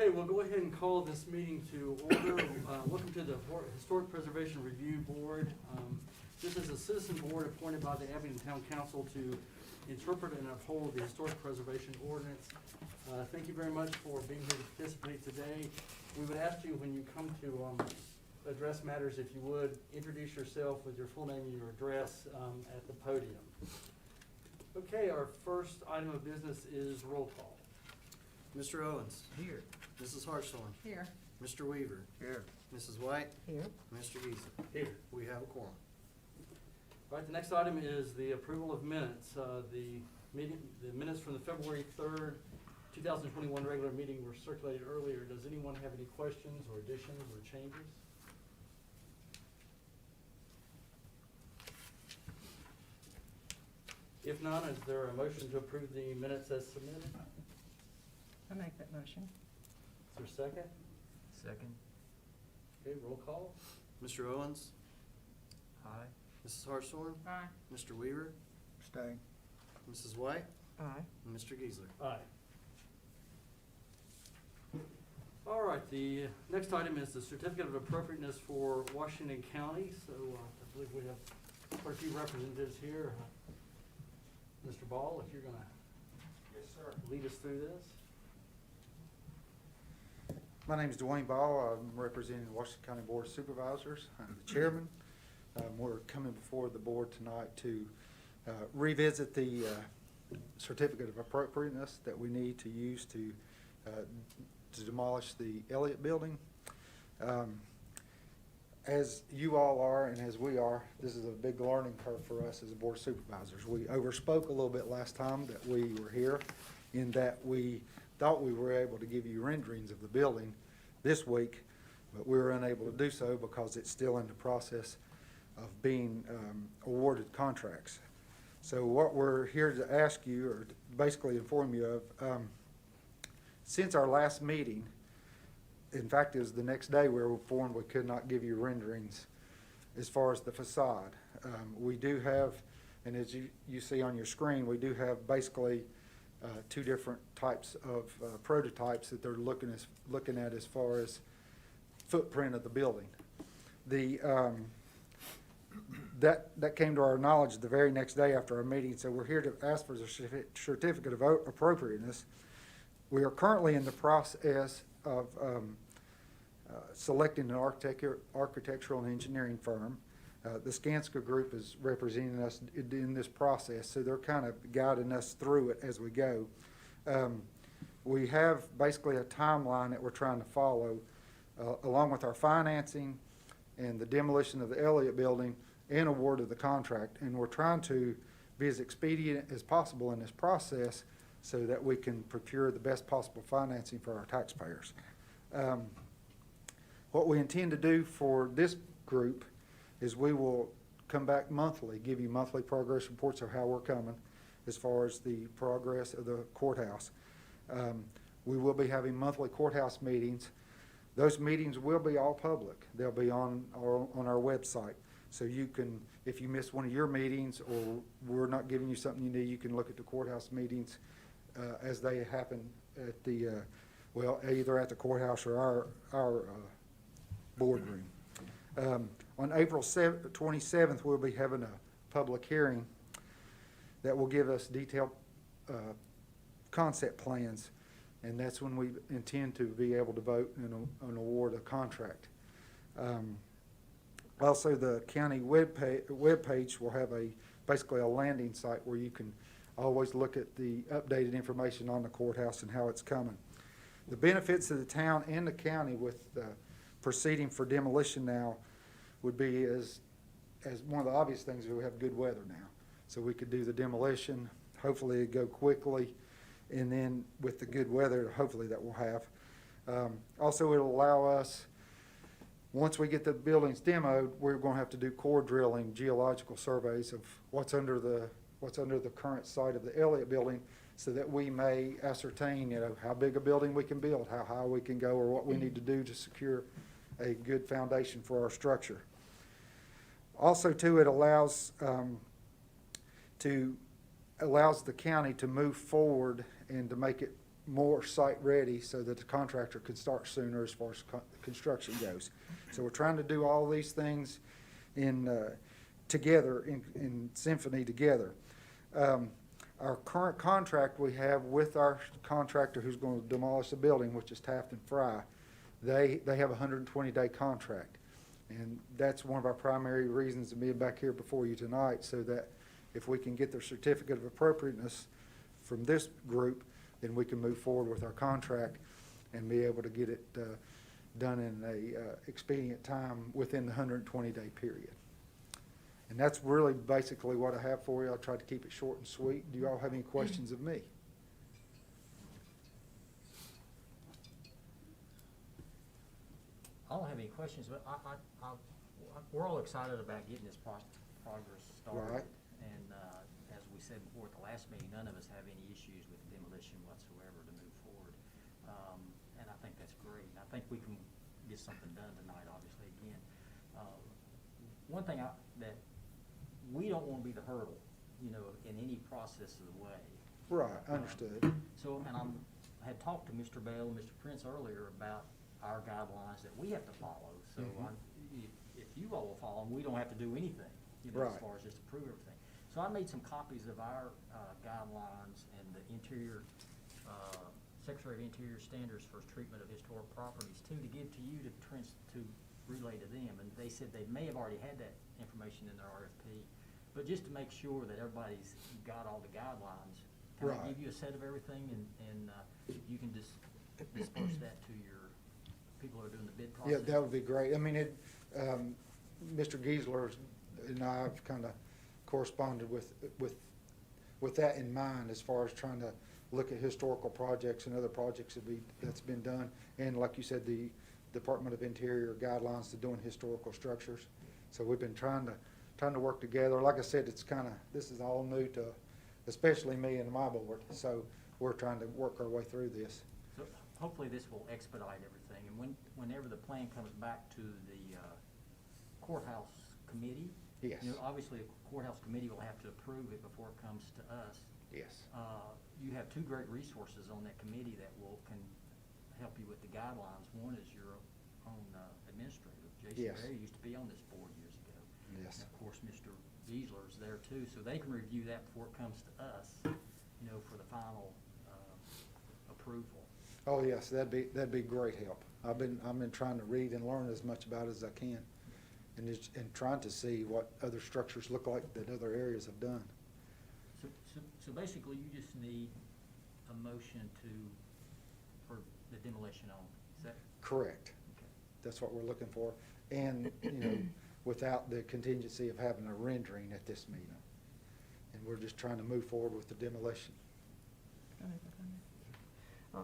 Okay, we'll go ahead and call this meeting to order. Welcome to the Historic Preservation Review Board. This is a citizen board appointed by the Abington Town Council to interpret and uphold the Historic Preservation Ordinance. Thank you very much for being here to participate today. We would ask you, when you come to address matters, if you would, introduce yourself with your full name and your address at the podium. Okay, our first item of business is roll call. Mr. Owens. Here. Mrs. Hartshorn. Here. Mr. Weaver. Here. Mrs. White. Here. Mr. Geezer. Here. We have a quorum. All right, the next item is the approval of minutes. The minutes from the February 3rd, 2021 regular meeting were circulated earlier. Does anyone have any questions or additions or changes? If not, is there a motion to approve the minutes as submitted? I make that motion. Is there a second? Second. Okay, roll call. Mr. Owens. Aye. Mrs. Hartshorn. Aye. Mr. Weaver. Stay. Mrs. White. Aye. And Mr. Geezer. Aye. All right, the next item is the certificate of appropriateness for Washington County. So I believe we have quite a few representatives here. Mr. Ball, if you're going to lead us through this. My name is Dwayne Ball. I'm representing the Washington County Board of Supervisors. I'm the chairman. We're coming before the board tonight to revisit the certificate of appropriateness that we need to use to demolish the Elliott building. As you all are and as we are, this is a big learning curve for us as a board of supervisors. We overspoke a little bit last time that we were here, in that we thought we were able to give you renderings of the building this week, but we were unable to do so because it's still in the process of being awarded contracts. So what we're here to ask you, or to basically inform you of, since our last meeting, in fact, it was the next day we were informed we could not give you renderings as far as the facade. We do have, and as you see on your screen, we do have basically two different types of prototypes that they're looking at as far as footprint of the building. That came to our knowledge the very next day after our meeting, so we're here to ask for the certificate of appropriateness. We are currently in the process of selecting an architectural and engineering firm. The Skanska Group is representing us in this process, so they're kind of guiding us through it as we go. We have basically a timeline that we're trying to follow, along with our financing and the demolition of the Elliott building and award of the contract, and we're trying to be as expedient as possible in this process so that we can procure the best possible financing for our taxpayers. What we intend to do for this group is we will come back monthly, give you monthly progress reports of how we're coming as far as the progress of the courthouse. We will be having monthly courthouse meetings. Those meetings will be all public. They'll be on our website. So you can, if you miss one of your meetings or we're not giving you something you need, you can look at the courthouse meetings as they happen at the, either at the courthouse or our boardroom. On April 27th, we'll be having a public hearing that will give us detailed concept plans, and that's when we intend to be able to vote and award a contract. Also, the county webpage will have basically a landing site where you can always look at the updated information on the courthouse and how it's coming. The benefits of the town and the county with proceeding for demolition now would be as one of the obvious things, we have good weather now. So we could do the demolition, hopefully it'd go quickly, and then with the good weather, hopefully that will have. Also, it'll allow us, once we get the buildings demoed, we're going to have to do core drilling, geological surveys of what's under the current site of the Elliott building, so that we may ascertain, how big a building we can build, how high we can go, or what we need to do to secure a good foundation for our structure. Also, too, it allows the county to move forward and to make it more site-ready so that the contractor can start sooner as far as construction goes. So we're trying to do all these things together, in symphony together. Our current contract we have with our contractor who's going to demolish the building, which is Taft and Fry, they have a 120-day contract. And that's one of our primary reasons of being back here before you tonight, so that if we can get their certificate of appropriateness from this group, then we can move forward with our contract and be able to get it done in a expedient time within the 120-day period. And that's really basically what I have for you. I'll try to keep it short and sweet. Do you all have any questions of me? I don't have any questions, but we're all excited about getting this progress started. Right. And as we said before at the last meeting, none of us have any issues with demolition whatsoever to move forward. And I think that's great. I think we can get something done tonight, obviously, again. One thing that we don't want to be the hurdle, in any process of the way. Right, understood. So, and I had talked to Mr. Bell and Mr. Prince earlier about our guidelines that we have to follow. So if you all will follow them, we don't have to do anything, Right. as far as just approve everything. So I made some copies of our guidelines and the Interior, Secretary of Interior standards for treatment of historic properties too, to give to you to relay to them. And they said they may have already had that information in their RFP, but just to make sure that everybody's got all the guidelines, can I Right. give you a set of everything and you can just disperse that to your people who are doing the bid process? Yeah, that would be great. I mean, Mr. Giesler and I have kind of corresponded with that in mind as far as trying to look at historical projects and other projects that's been done. And like you said, the Department of Interior guidelines to doing historical structures. So we've been trying to work together. Like I said, this is all new to, especially me and my board. So we're trying to work our way through this. So hopefully this will expedite everything, and whenever the plan comes back to the courthouse committee. Yes. Obviously, the courthouse committee will have to approve it before it comes to us. Yes. You have two great resources on that committee that can help you with the guidelines. One is your own administrator. Jason Yes. Berry used to be on this board years ago. Yes. And of course, Mr. Giesler's there too, so they can review that before it comes to us, for the final approval. Oh, yes, that'd be great help. I've been trying to read and learn as much about it as I can, and trying to see what other structures look like that other areas have done. So basically, you just need a motion for the demolition only, is that? Correct. Okay. That's what we're looking for, and, without the contingency of having a rendering at this meeting. And we're just trying to move forward with the demolition.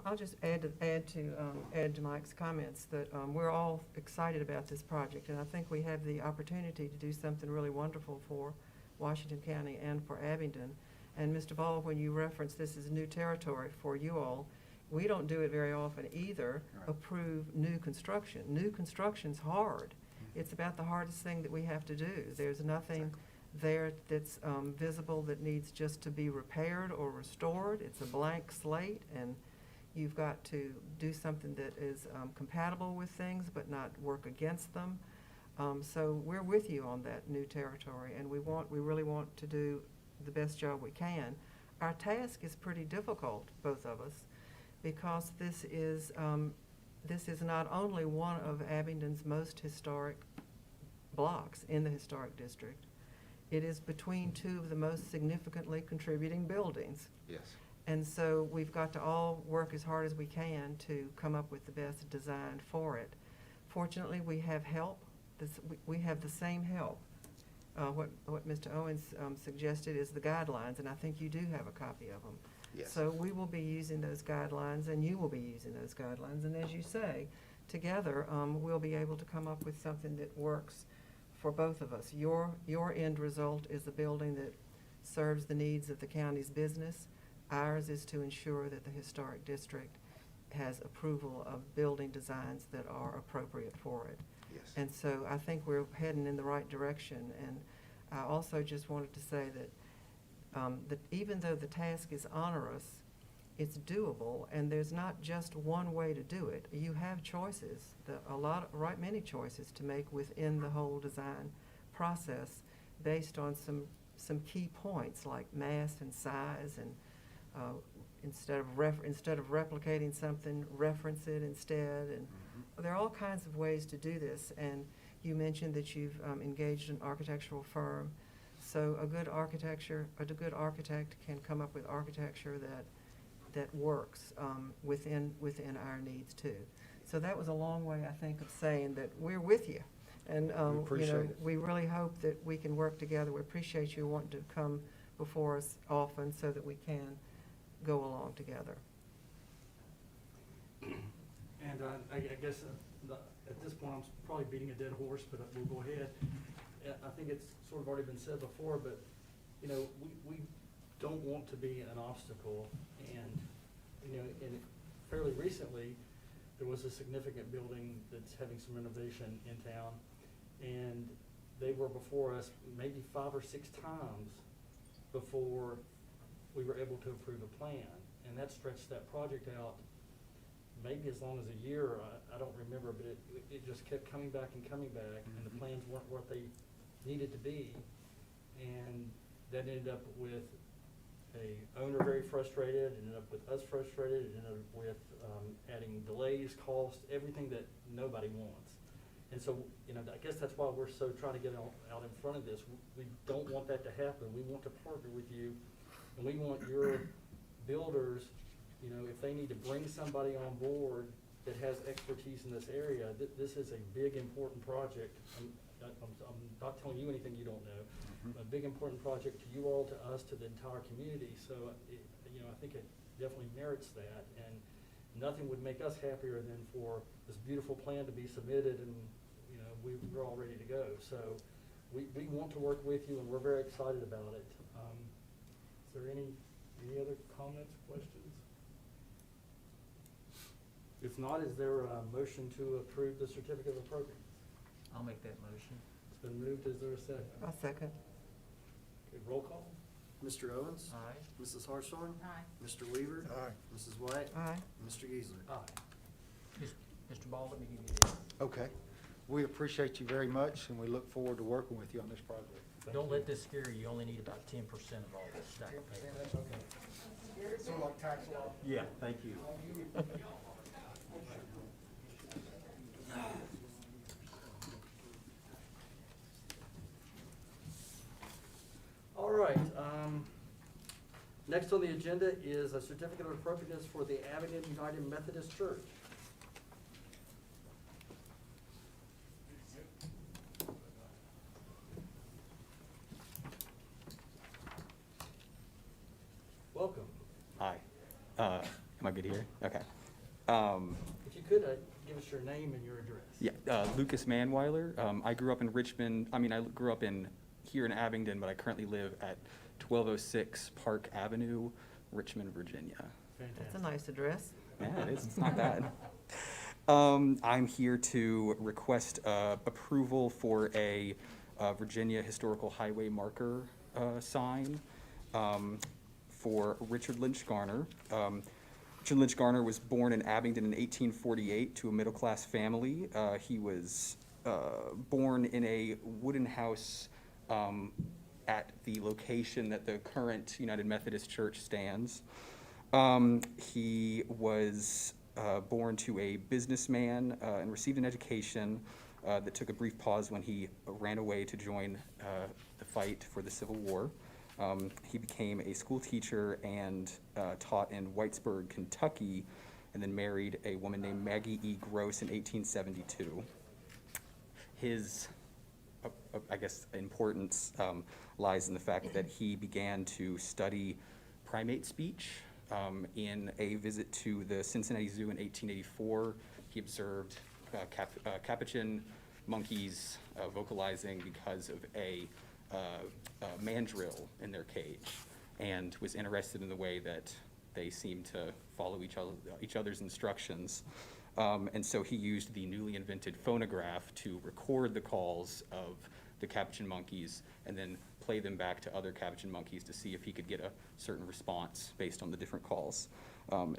I'll just add to Mike's comments that we're all excited about this project, and I think we have the opportunity to do something really wonderful for Washington County and for Abingdon. And Mr. Ball, when you reference this is new territory for you all, we don't do it very often either, Right. approve new construction. New construction's hard. It's about the hardest thing that we have to do. There's nothing there that's visible that needs just to be repaired or restored. It's a blank slate, and you've got to do something that is compatible with things but not work against them. So we're with you on that new territory, and we really want to do the best job we can. Our task is pretty difficult, both of us, because this is not only one of Abingdon's most historic blocks in the historic district. It is between two of the most significantly contributing buildings. Yes. And so we've got to all work as hard as we can to come up with the best design for it. Fortunately, we have help. We have the same help. What Mr. Owens suggested is the guidelines, and I think you do have a copy of them. Yes. So we will be using those guidelines, and you will be using those guidelines. And as you say, together, we'll be able to come up with something that works for both of us. Your end result is a building that serves the needs of the county's business. Ours is to ensure that the historic district has approval of building designs that are appropriate for it. Yes. And so I think we're heading in the right direction. And I also just wanted to say that, that even though the task is onerous, it's doable, and there's not just one way to do it. You have choices, many choices to make within the whole design process based on some key points like mass and size, and instead of replicating something, reference it instead, and there are all kinds of ways to do this. And you mentioned that you've engaged an architectural firm, so a good architect can come up with architecture that works within our needs too. So that was a long way, I think, of saying that we're with you. And We appreciate it. we really hope that we can work together. We appreciate you wanting to come before us often so that we can go along together. And I guess at this point, I'm probably beating a dead horse, but we'll go ahead. I think it's sort of already been said before, but, you know, we don't want to be an obstacle. And, you know, and fairly recently, there was a significant building that's having some renovation in town, and they were before us maybe 5 or 6 times before we were able to approve a plan. And that stretched that project out maybe as long as a year, I don't remember, but it just kept coming back and coming back, and the plans weren't what they needed to be. And that ended up with a owner very frustrated, ended up with us frustrated, it ended up with adding delays, costs, everything that nobody wants. And so, you know, I guess that's why we're so trying to get out in front of this. We don't want that to happen. We want to partner with you, and we want your builders, you know, if they need to bring somebody on board that has expertise in this area, this is a big, important project. I'm not telling you anything you don't know. A big, important project to you all, to us, to the entire community. So, you know, I think it definitely merits that. And nothing would make us happier than for this beautiful plan to be submitted, and, you know, we're all ready to go. So we want to work with you, and we're very excited about it. Is there any other comments, questions? If not, is there a motion to approve the certificate of appropriateness? I'll make that motion. It's been moved. Is there a second? I'll second. Okay, roll call. Mr. Owens? Aye. Mrs. Hartshorn? Aye. Mr. Weaver? Aye. Mrs. White? Aye. Mr. Geisler? Aye. Mr. Ball, let me give you this. Okay. We appreciate you very much, and we look forward to working with you on this project. Don't let this scare you. You only need about 10% of all this stack of paper. That's okay. Sort of like tax law. Yeah, thank you. All right, next on the agenda is a certificate of appropriateness for the Abingdon United Methodist Church. Welcome. Hi. Am I good here? Okay. If you could, give us your name and your address. Yeah, Lucas Manweiler. I grew up in Richmond. I grew up here in Abingdon, but I currently live at 1206 Park Avenue, Richmond, Virginia. Fantastic. That's a nice address. Yeah, it is. It's not bad. I'm here to request approval for a Virginia Historical Highway marker sign for Richard Lynch Garner. Richard Lynch Garner was born in Abingdon in 1848 to a middle-class family. He was born in a wooden house at the location that the current United Methodist Church stands. He was born to a businessman and received an education that took a brief pause when he ran away to join the fight for the Civil War. He became a school teacher and taught in Whitesburg, Kentucky, and then married a woman named Maggie E. Gross in 1872. His, I guess, importance lies in the fact that he began to study primate speech. In a visit to the Cincinnati Zoo in 1884, he observed capuchin monkeys vocalizing because of a mandrill in their cage, and was interested in the way that they seemed to follow each other's instructions. And so he used the newly invented phonograph to record the calls of the capuchin monkeys and then play them back to other capuchin monkeys to see if he could get a certain response based on the different calls.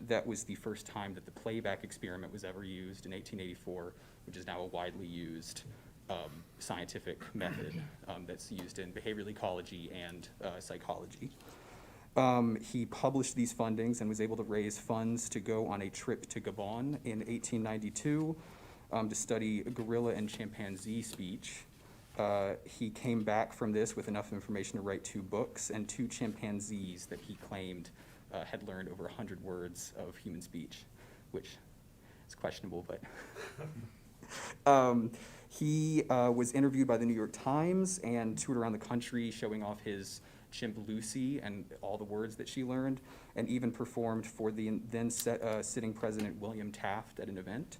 That was the first time that the playback experiment was ever used in 1884, which is now a widely used scientific method that's used in behavioral ecology and psychology. He published these findings and was able to raise funds to go on a trip to Gabon in 1892 to study gorilla and chimpanzee speech. He came back from this with enough information to write 2 books and 2 chimpanzees that he claimed had learned over 100 words of human speech, which is questionable, but he was interviewed by the New York Times and toured around the country showing off his chimp Lucy and all the words that she learned, and even performed for the then sitting President William Taft at an event.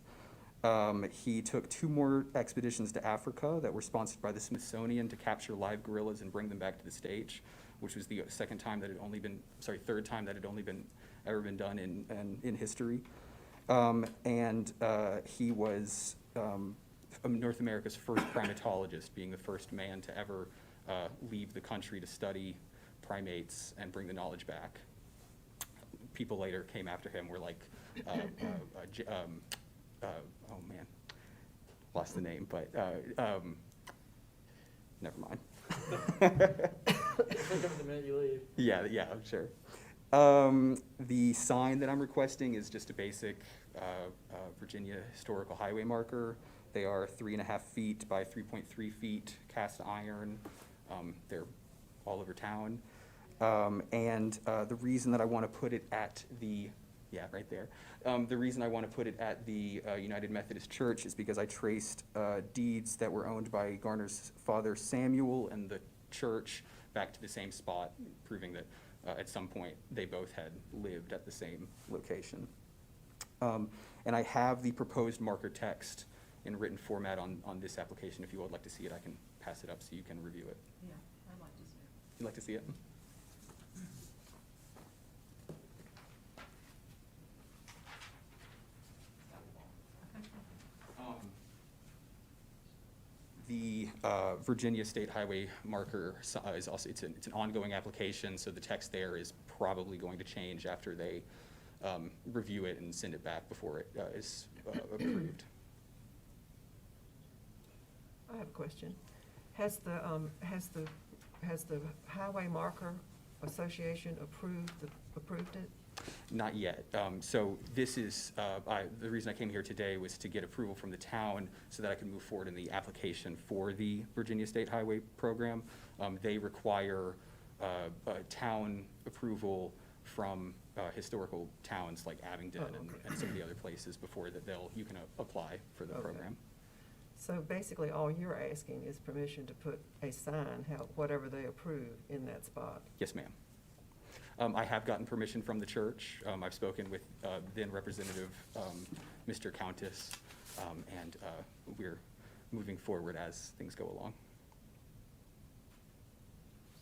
He took 2 more expeditions to Africa that were sponsored by the Smithsonian to capture live gorillas and bring them back to the stage, which was the third time that had only ever been done in history. He was North America's first primatologist, being the first man to ever leave the country to study primates and bring the knowledge back. People later came after him, were like, oh man, lost the name, but never mind. Think of the minute you leave. Yeah, I'm sure. The sign that I'm requesting is just a basic Virginia historical highway marker. They are 3.5 feet by 3.3 feet, cast iron. They're all over town. The reason that I want to put it at the, right there. The reason I want to put it at the United Methodist Church is because I traced deeds that were owned by Garner's father Samuel and the church back to the same spot, proving that at some point they both had lived at the same location. And I have the proposed marker text in written format on this application. If you would like to see it, I can pass it up so you can review it. Yeah, I'd like to see it. You'd like to see it? The Virginia State Highway marker is also, it's an ongoing application, so the text there is probably going to change after they review it and send it back before it is approved. I have a question. Has the Highway Marker Association approved it? Not yet. So this is, the reason I came here today was to get approval from the town so that I could move forward in the application for the Virginia State Highway Program. They require town approval from historical towns like Abingdon and some of the other places before that you can apply for the program. So basically, all you're asking is permission to put a sign, whatever they approve, in that spot? Yes, ma'am. I have gotten permission from the church. I've spoken with then Representative Mr. Countess, and we're moving forward as things go along.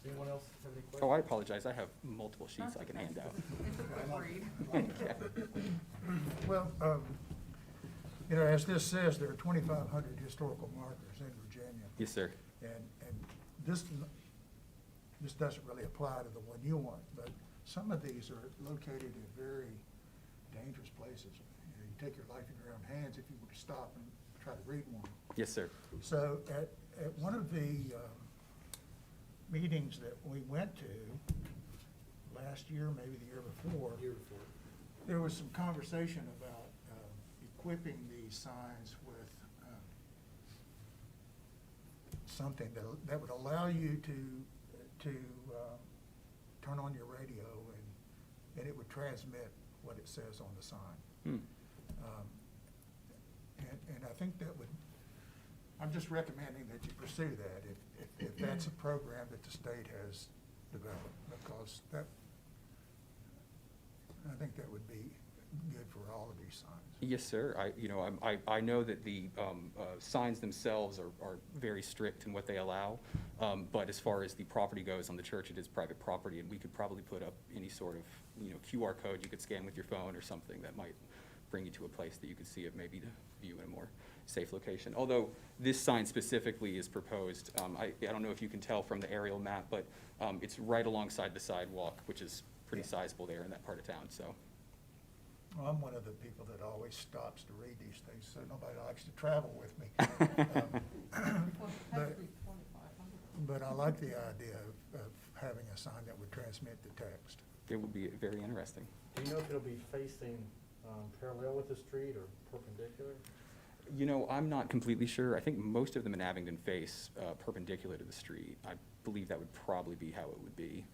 Does anyone else have any questions? Oh, I apologize. I have multiple sheets I can hand out. It's a quick read. Yeah. Well, as this says, there are 2,500 historical markers in Virginia. Yes, sir. And this doesn't really apply to the one you want, but some of these are located in very dangerous places. You take your life in your own hands if you were to stop and try to read one. Yes, sir. So at one of the meetings that we went to last year, maybe the year before, there was some conversation about equipping these signs with something that would allow you to turn on your radio and it would transmit what it says on the sign. And I think that would, I'm just recommending that you pursue that if that's a program that the state has developed, because I think that would be good for all of these signs. Yes, sir. I know that the signs themselves are very strict in what they allow, but as far as the property goes on the church, it is private property, and we could probably put up any sort of QR code you could scan with your phone or something that might bring you to a place that you could see it, maybe to view in a more safe location. Although this sign specifically is proposed, I don't know if you can tell from the aerial map, but it's right alongside the sidewalk, which is pretty sizable there in that part of town, so. Well, I'm one of the people that always stops to read these things, so nobody likes to travel with me. But I like the idea of having a sign that would transmit the text. It would be very interesting. Do you know if it'll be facing parallel with the street or perpendicular? You know, I'm not completely sure. I think most of them in Abingdon face perpendicular to the street. I believe that would probably be how it would be.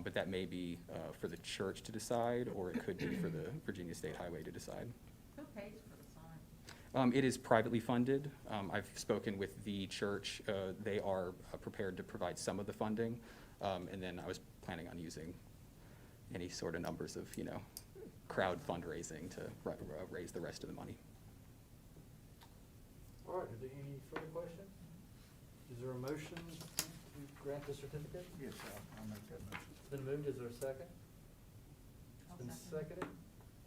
But that may be for the church to decide, or it could be for the Virginia State Highway to decide. Who pays for the sign? It is privately funded. I've spoken with the church. They are prepared to provide some of the funding. And then I was planning on using any sort of numbers of, you know, crowd fundraising to raise the rest of the money. All right, are there any further questions? Is there a motion to grant the certificate? Yes, I'll make that motion. It's been moved, is there a second? I'll It's been second. seconded.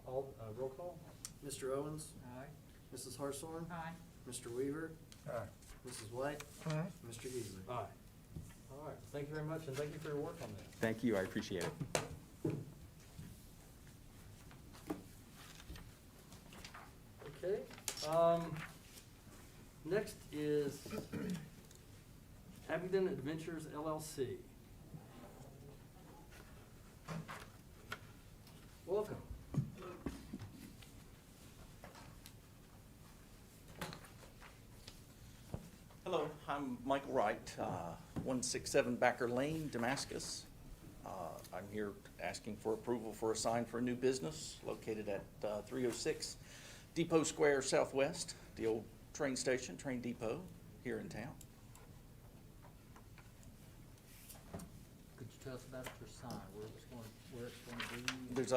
All, roll call? Mr. Owens, Aye. Mrs. Hartshorn, Aye. Mr. Weaver, Aye. Mrs. White, Aye. Mr. Geasley. Aye. All right, thank you very much, and thank you for your work on this. Thank you, I appreciate it. Okay, next is Abingdon Adventures LLC. Welcome. Hello, I'm Michael Wright, 167 Backer Lane, Damascus. I'm here asking for approval for a sign for a new business located at 306 Depot Square Southwest, the old train station, train depot here in town. Could you tell us about your sign, where it's going to be? There's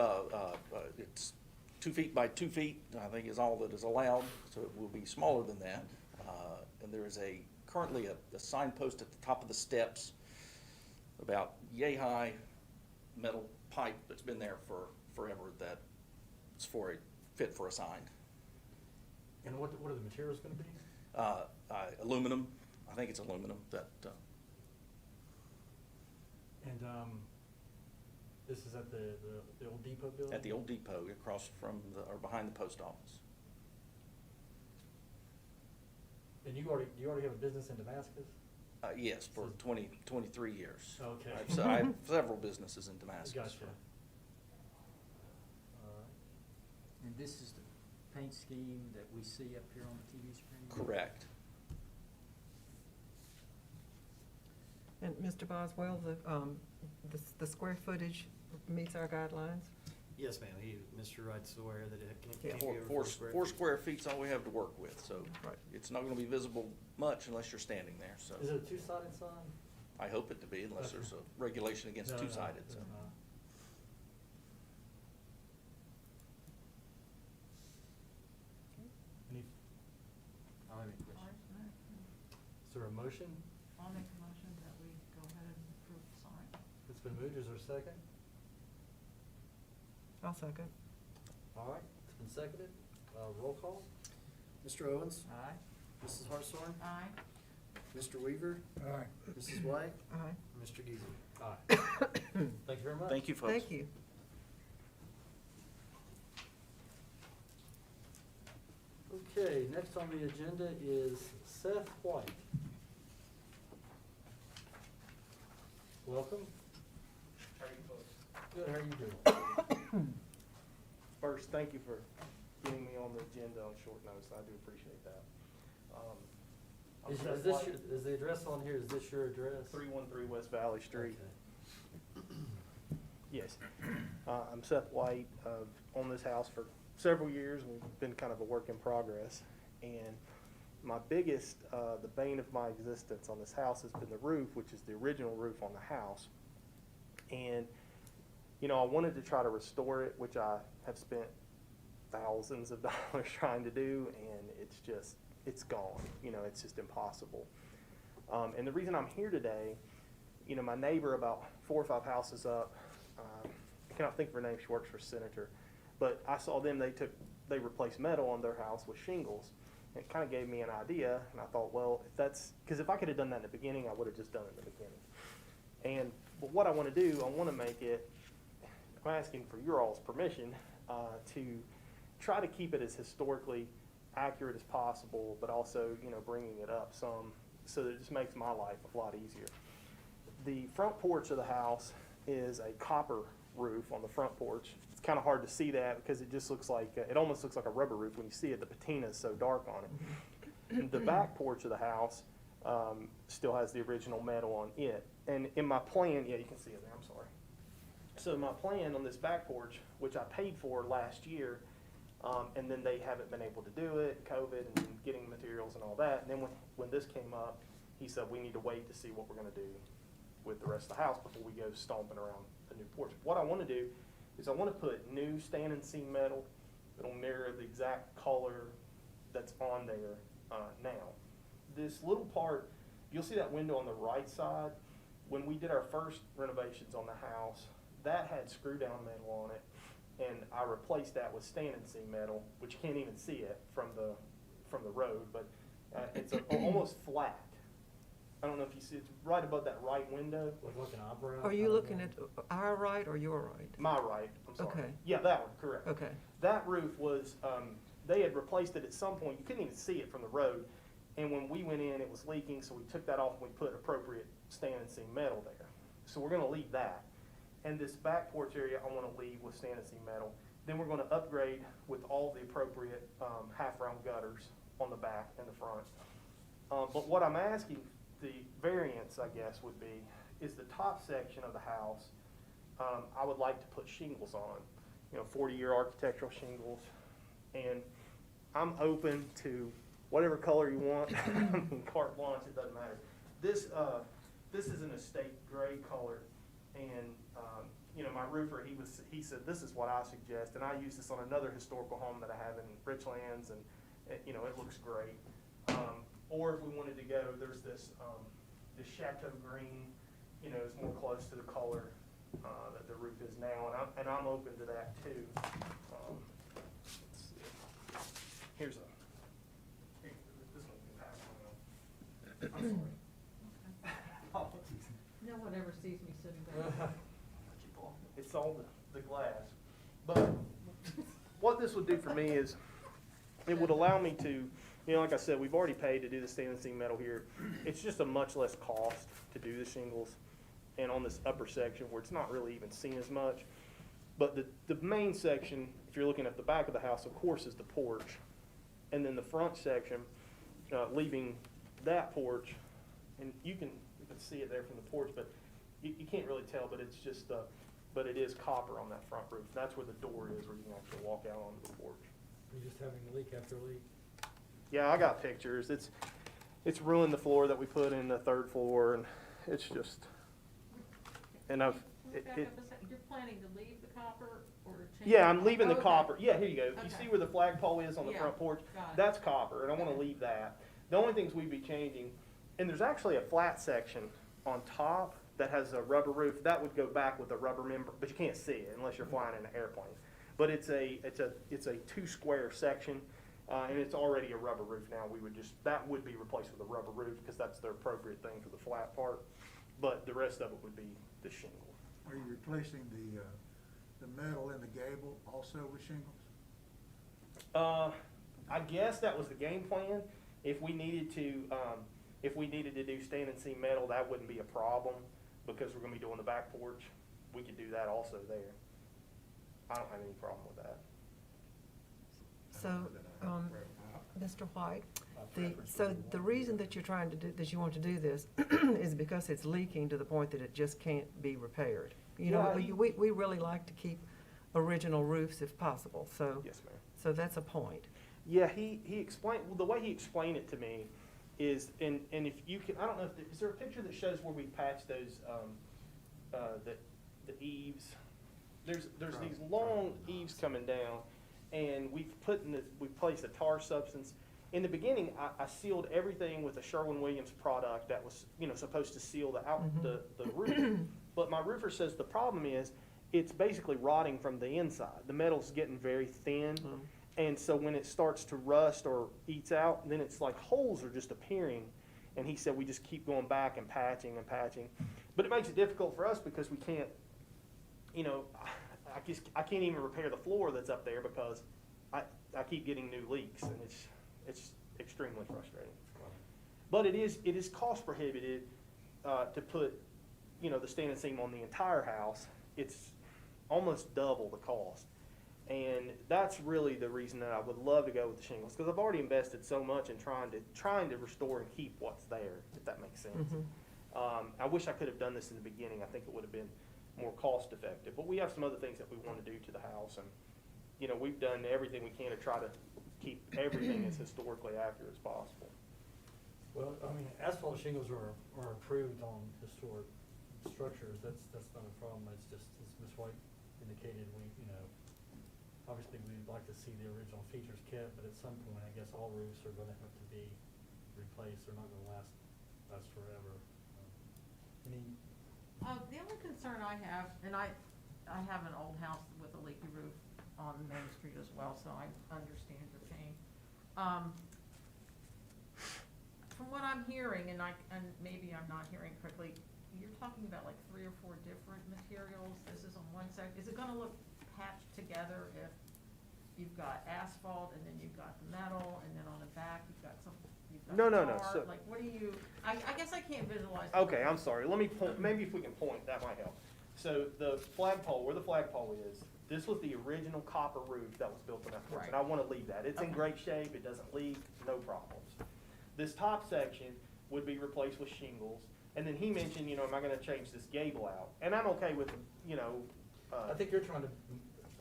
it's 2 feet by 2 feet, I think is all that is allowed, so it will be smaller than that. And there is currently a signpost at the top of the steps, about yay high, metal pipe that's been there for forever, that it's fit for a sign. And what are the materials gonna be? Aluminum, I think it's aluminum, And, this is at the old depot building? at the old depot across from or behind the post office. And you already have a business in Damascus? Yes, for 23 years. Okay. I have several businesses in Damascus. Gotcha. All right. And this is the paint scheme that we see up here on the TV screen? Correct. And Mr. Boswell, the square footage meets our guidelines? Yes, ma'am, Mr. Wright's aware that it Yeah. can be over 4 4 square feet's all we have to work with, so Right. it's not gonna be visible much unless you're standing there, so. Is it a two-sided sign? I hope it to be, unless Okay. there's a regulation against No, two-sided, it's so. not. Any, I don't have any questions. is there a motion? I'll make a motion that we go ahead and approve the sign. It's been moved, is there a second? I'll second. All right, it's been seconded. Roll call? Mr. Owens, Aye. Mrs. Hartshorn, Aye. Mr. Weaver, Aye. Mrs. White, Aye. Mr. Geasley. Aye. Thank you very much. Thank you, folks. Thank you. Okay, next on the agenda is Seth White. Welcome. How are you folks? Good, how are you doing? First, thank you for getting me on the agenda on short notice. I do appreciate that. I'm Is Seth this White, your, is the address on here, is this your address? 313 West Valley Street. Okay. Yes. I'm Seth White. On this house for several years. We've been kind of a work in progress. And my biggest, the bane of my existence on this house has been the roof, which is the original roof on the house. And, you know, I wanted to try to restore it, which I have spent thousands of dollars trying to do, and it's gone. You know, it's just impossible. And the reason I'm here today, you know, my neighbor about 4 or 5 houses up, I cannot think of her name, she works for Senator. But I saw them, they replaced metal on their house with shingles. And it kind of gave me an idea, and I thought, well, because if I could have done that in the beginning, I would have just done it in the beginning. But what I want to do, I want to make it, I'm asking for your all's permission, to try to keep it as historically accurate as possible, but also, bringing it up some, so that it just makes my life a lot easier. The front porch of the house is a copper roof on the front porch. It's kind of hard to see that because it just looks like, it almost looks like a rubber roof when you see it. The patina is so dark on it. And the back porch of the house still has the original metal on it. And in my plan, yeah, you can see it there, I'm sorry. So my plan on this back porch, which I paid for last year, and then they haven't been able to do it, COVID and getting materials and all that. And then when this came up, he said, we need to wait to see what we're gonna do with the rest of the house before we go stomping around a new porch. What I wanna do is I wanna put new stand and seam metal that'll mirror the exact color that's on there now. This little part, you'll see that window on the right side. When we did our first renovations on the house, that had screw down metal on it, and I replaced that with stand and seam metal, which you can't even see it from the road, but it's almost flat. I don't know if you see, it's right above that right window. Like an opera? Are you looking at our right or your right? My right, I'm sorry. Okay. Yeah, that one, correct. Okay. That roof was, they had replaced it at some point. You couldn't even see it from the road. And when we went in, it was leaking, so we took that off and we put appropriate stand and seam metal there. So we're gonna leave that. And this back porch area, I wanna leave with stand and seam metal. Then we're gonna upgrade with all the appropriate half-round gutters on the back and the front. But what I'm asking, the variance, I guess, would be, is the top section of the house, I would like to put shingles on, 40-year architectural shingles. And I'm open to whatever color you want. I mean, carte blanche, it doesn't matter. This is an estate gray color, and my roofer, he said, this is what I suggest, and I use this on another historical home that I have in Richlands, and it looks great. Or if we wanted to go, there's this chateau green, is more close to the color that the roof is now, and I'm open to that too. Let's see. Here's this one can pass around. I'm sorry. Apologies. No one ever sees me sitting back. It's all the glass. But what this would do for me is, it would allow me to, like I said, we've already paid to do the stand and seam metal here. It's just a much less cost to do the shingles. And on this upper section where it's not really even seen as much. But the main section, if you're looking at the back of the house, of course, is the porch. And then the front section, leaving that porch, and you can see it there from the porch, but you can't really tell, but it's just, but it is copper on that front roof. That's where the door is, where you can actually walk out onto the porch. You're just having leak after leak. Yeah, I got pictures. It's ruined the floor that we put in the third floor, and it's just, and Back up a second. You're planning to leave the copper or change? yeah, I'm leaving the Okay. copper. Yeah, here you go. You Okay. see where the flagpole is on the Yeah, front porch? got it. That's copper, and I want to Okay. leave that. The only things we'd be changing, and there's actually a flat section on top that has a rubber roof. That would go back with a rubber member, but you can't see it unless you're flying in an airplane. But it's a 2 square section, and it's already a rubber roof now. That would be replaced with a rubber roof because that's the appropriate thing for the flat part. But the rest of it would be the shingle. Are you replacing the metal in the gable also with shingles? I guess that was the game plan. If we needed to do stand and seam metal, that wouldn't be a problem because we're gonna be doing the back porch. We could do that also there. I don't have any problem with that. So, Mr. White, the reason that you're trying to do, that you want to do this is because it's leaking to the point that it just can't be repaired. Yeah, We really like to keep original roofs if possible, so. Yes, ma'am. So that's a point. Yeah, he explained, well, the way he explained it to me is, and if you can, I don't know if, is there a picture that shows where we patched those, the eaves? There's these long eaves coming down, and we placed a tar substance. In the beginning, I sealed everything with a Sherwin-Williams product that was, supposed to seal the roof. But my roofer says the problem is it's basically rotting from the inside. The metal's getting very thin. And so when it starts to rust or eats out, then it's like holes are just appearing. And he said we just keep going back and patching and patching. But it makes it difficult for us because we can't, you know, I can't even repair the floor that's up there because I keep getting new leaks, and it's extremely frustrating. But it is cost prohibitive to put, you know, the stand and seam on the entire house. It's almost double the cost. And that's really the reason that I would love to go with the shingles, because I've already invested so much in trying to restore and keep what's there, if that makes sense. I wish I could have done this in the beginning. I think it would have been more cost effective. But we have some other things that we want to do to the house, and you know, we've done everything we can to try to keep everything as historically accurate as possible. Well, I mean, asphalt shingles are approved on historic structures. That's not a problem. It's just, as Ms. White indicated, you know, obviously we'd like to see the original features kept, but at some point, I guess all roofs are gonna have to be replaced. They're not gonna last forever. Any, The only concern I have, and I have an old house with a leaky roof on Main Street as well, so I understand your pain. From what I'm hearing, and maybe I'm not hearing correctly, you're talking about like 3 or 4 different materials. This is on one side. Is it gonna look patched together if you've got asphalt and then you've got the metal, and then on the back you've got No. tar? So, Like, what do you? I guess I can't visualize. okay, I'm sorry. Let me point. Maybe if we can point, that might help. So the flagpole, where the flagpole is, this was the original copper roof that was built on that porch, and I want to leave that. It's in Okay. great shape. It doesn't leak. No problems. This top section would be replaced with shingles, and then he mentioned, you know, am I going to change this gable out? And I'm okay with, you know. I think you're trying to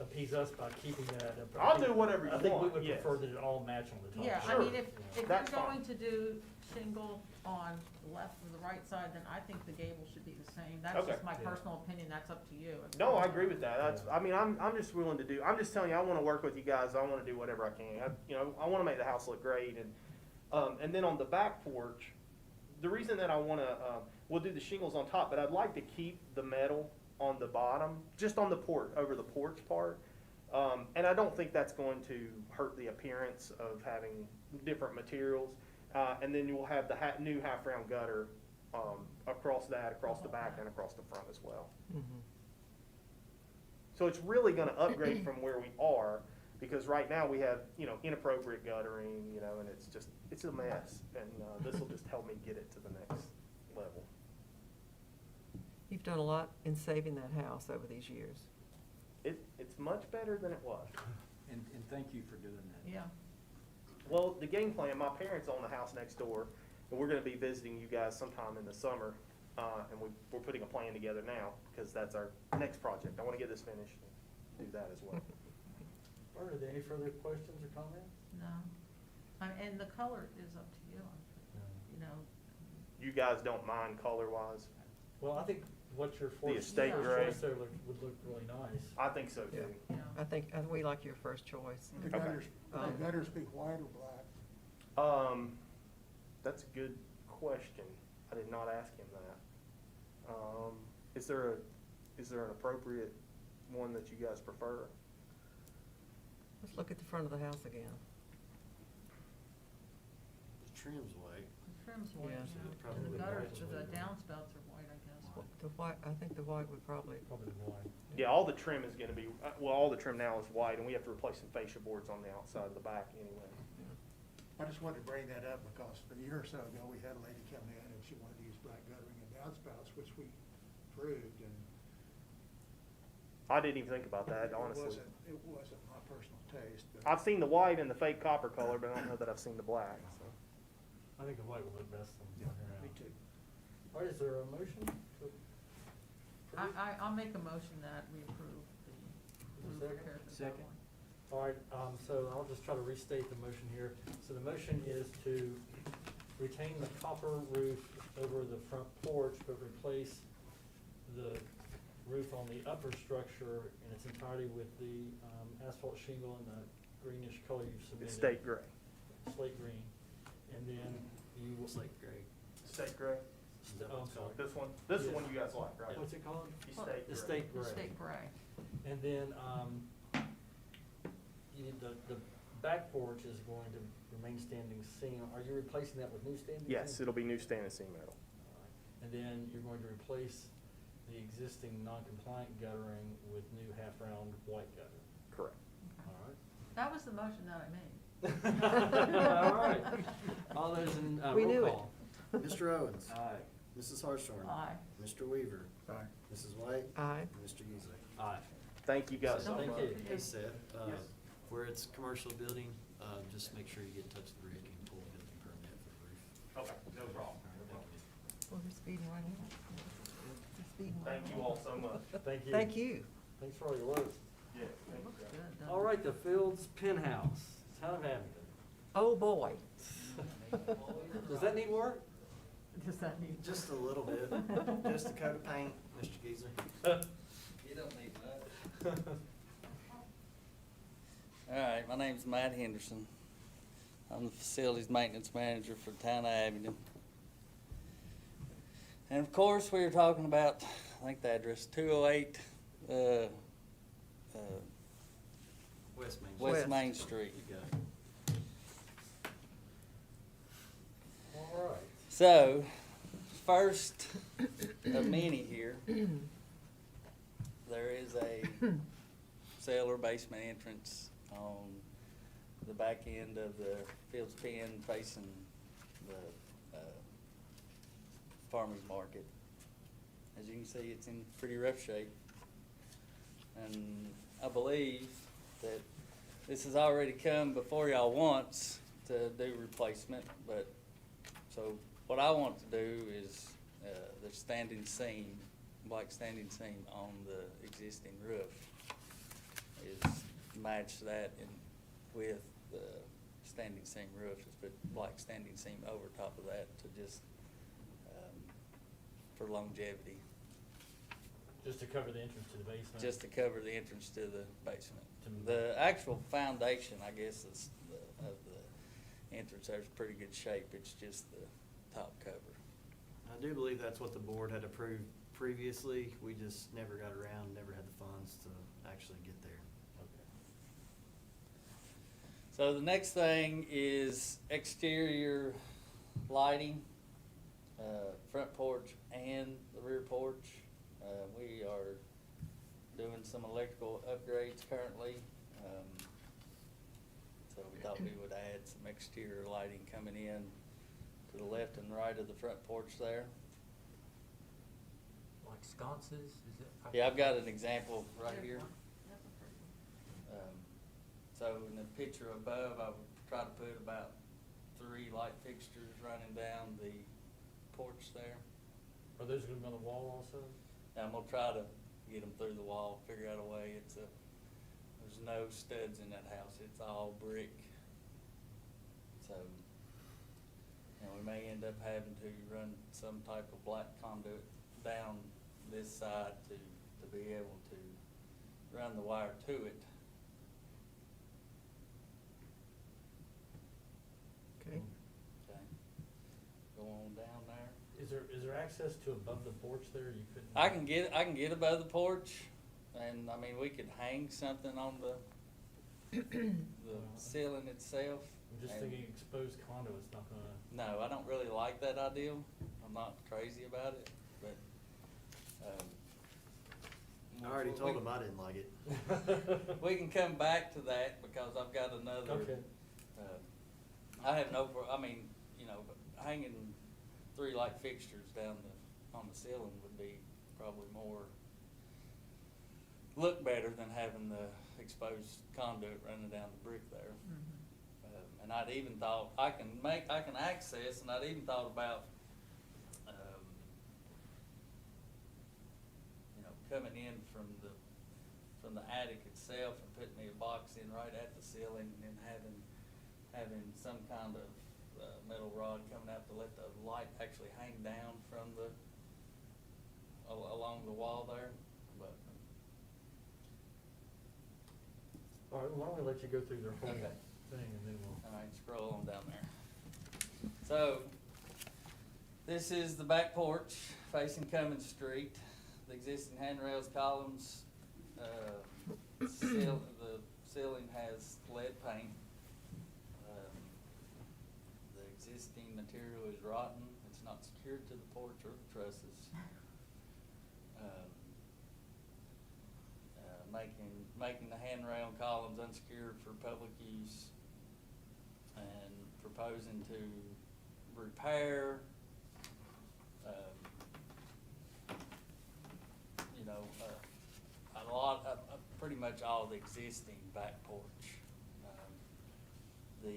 appease us by keeping that. I'll do whatever you I think we want, would yes. prefer that it all match on the top. Yeah, Sure. I mean, if you're That's going fine. to do shingle on the left or the right side, then I think the gable should be the same. That's Okay. just my Yeah. personal opinion, that's up to you. No, I agree with that. That's, I mean, I'm just willing to do, I'm just telling you, I want to work with you guys. I want to do whatever I can. I want to make the house look great. And then on the back porch, the reason that I want to, we'll do the shingles on top, but I'd like to keep the metal on the bottom, just on the porch, over the porch part. And I don't think that's going to hurt the appearance of having different materials. And then you'll have the new half-round gutter across the back and across the front as well. So it's really going to upgrade from where we are, because right now we have, you know, inappropriate guttering, you know, and it's a mess. And this will just help me get it to the next level. You've done a lot in saving that house over these years. It's much better than it was. And thank you for doing that. Yeah. Well, the game plan, my parents own the house next door, and we're gonna be visiting you guys sometime in the summer. And we're putting a plan together now, because that's our next project. I wanna get this finished and do that as well. Are there any further questions or comments? No. And the color is up to you, you know. You guys don't mind color-wise? Well, I think what your force. estate your gray. choice there would look really nice. I think so too. Yeah. I think we like your first choice. The Okay. gutters be white or black? That's a good question. I did not ask him that. Is there an appropriate one that you guys prefer? Let's look at the front of the house again. The trim's white. The trim's white, Yeah. yeah. And Probably the gutters, white. the downspouts are white, I guess. The white, I think the white would probably, Probably one. Yeah, all the trim is gonna be, all the trim now is white, and we have to replace some fascia boards on the outside of the back anyway. I just wanted to bring that up because a year or so ago, we had a lady come in and she wanted to use black guttering and downspouts, which we approved, and I didn't even think about that, honestly. It wasn't my personal taste, but. I've seen the white and the fake copper color, but I don't know that I've seen the black, so. I think the white would look best on Yeah, here. me too. All right, is there a motion? to approve? I'll make a motion that we approve the roof Second? repair for that Second. one. All right, so I'll just try to restate the motion here. So the motion is to retain the copper roof over the front porch, but replace the roof on the upper structure in its entirety with the asphalt shingle and the greenish color you've submitted. Estate gray. Slate green. And then you will. Slate gray. Estate gray? Oh, I'm sorry. This one is the one you guys like, right? What's it called? Estate The gray. state The gray. state gray. And then, the back porch is going to remain standing seam. Are you replacing that with new standing seam? Yes, it'll be new standing seam metal. Alright. And then you're going to replace the existing non-compliant guttering with new half-round white gutter. Correct. Alright. That was the motion that I made. Alright. All those in, We roll knew it. call. Mr. Owens. Aye. Mrs. Hartshorn. Aye. Mr. Weaver. Aye. Mrs. White. Aye. And Mr. Giesecke. Aye. Thank you guys so Thank much. you. Hey, Seth, Yes. where it's commercial building, just make sure you get in touch with Rick and pull a building permit for the roof. Okay, no problem. Well, we're speeding right now. We're speeding right Thank you now. all so much. Thank you. Thank you. Thanks for all your work. Yeah, thank you. Looks good, doesn't All it? right, the Fields Penthouse, Town of Abington. Oh, boy. Does that need work? Does that need? Just a little bit, just a coat of paint, Mr. Geezer. You don't need much. All right, my name's Matt Henderson. I'm the facilities maintenance manager for the town of Abington. And of course, we were talking about, I think the address, 208, West Main. West West. Main Street. You got it. All right. So, first of many here, there is a cellar basement entrance on the back end of the Fields Pen facing the farmer's market. As you can see, it's in pretty rough shape. And I believe that this has already come before y'all once to do replacement, but, so what I want to do is, the standing seam, black standing seam on the existing roof is match that in with the standing seam roof, just put black standing seam over top of that to just, for longevity, Just to cover the entrance to the basement? just to cover the entrance to the basement. To move The actual foundation, I guess, is of the entrance, there's pretty good shape, it's just the top cover. I do believe that's what the board had approved previously. We just never got around, never had the funds to actually get there. Okay. So the next thing is exterior lighting, front porch and the rear porch. We are doing some electrical upgrades currently. So we thought we would add some exterior lighting coming in to the left and right of the front porch there. Like sconces, is it? Yeah, I've got an example right here. That's a pretty one. So in the picture above, I would try to put about 3 light fixtures running down the porch there. Are those gonna be on the wall also? And I'm gonna try to get them through the wall, figure out a way. There's no studs in that house, it's all brick. So, we may end up having to run some type of black conduit down this side to be able to run the wire to it. Okay. Okay. Go on down there. Is there access to above the porch there? You couldn't? I can get above the porch, and I mean, we could hang something on the ceiling itself. I'm just and- thinking exposed conduit's not gonna. No, I don't really like that idea. I'm not crazy about it, but, I already told him I didn't like it. we can come back to that because I've got another. Okay. I have no, hanging 3 light fixtures on the ceiling would be probably look better than having the exposed conduit running down the brick there. And I'd even thought, I can access, and I'd even thought about, coming in from the attic itself and putting me a box in right at the ceiling and having some kind of metal rod coming out to let the light actually hang down from along the wall there, but. All right, why don't we let you go through their whole Okay. thing and then we'll. All right, scroll on down there. So, This is the back porch facing Cummins Street. The existing handrails, columns, the ceiling has lead paint. The existing material is rotten. It's not secured to the porch or the trusses. Making the handrail and columns unsecured for public use, and proposing to repair, a lot of, pretty much all the existing back porch. The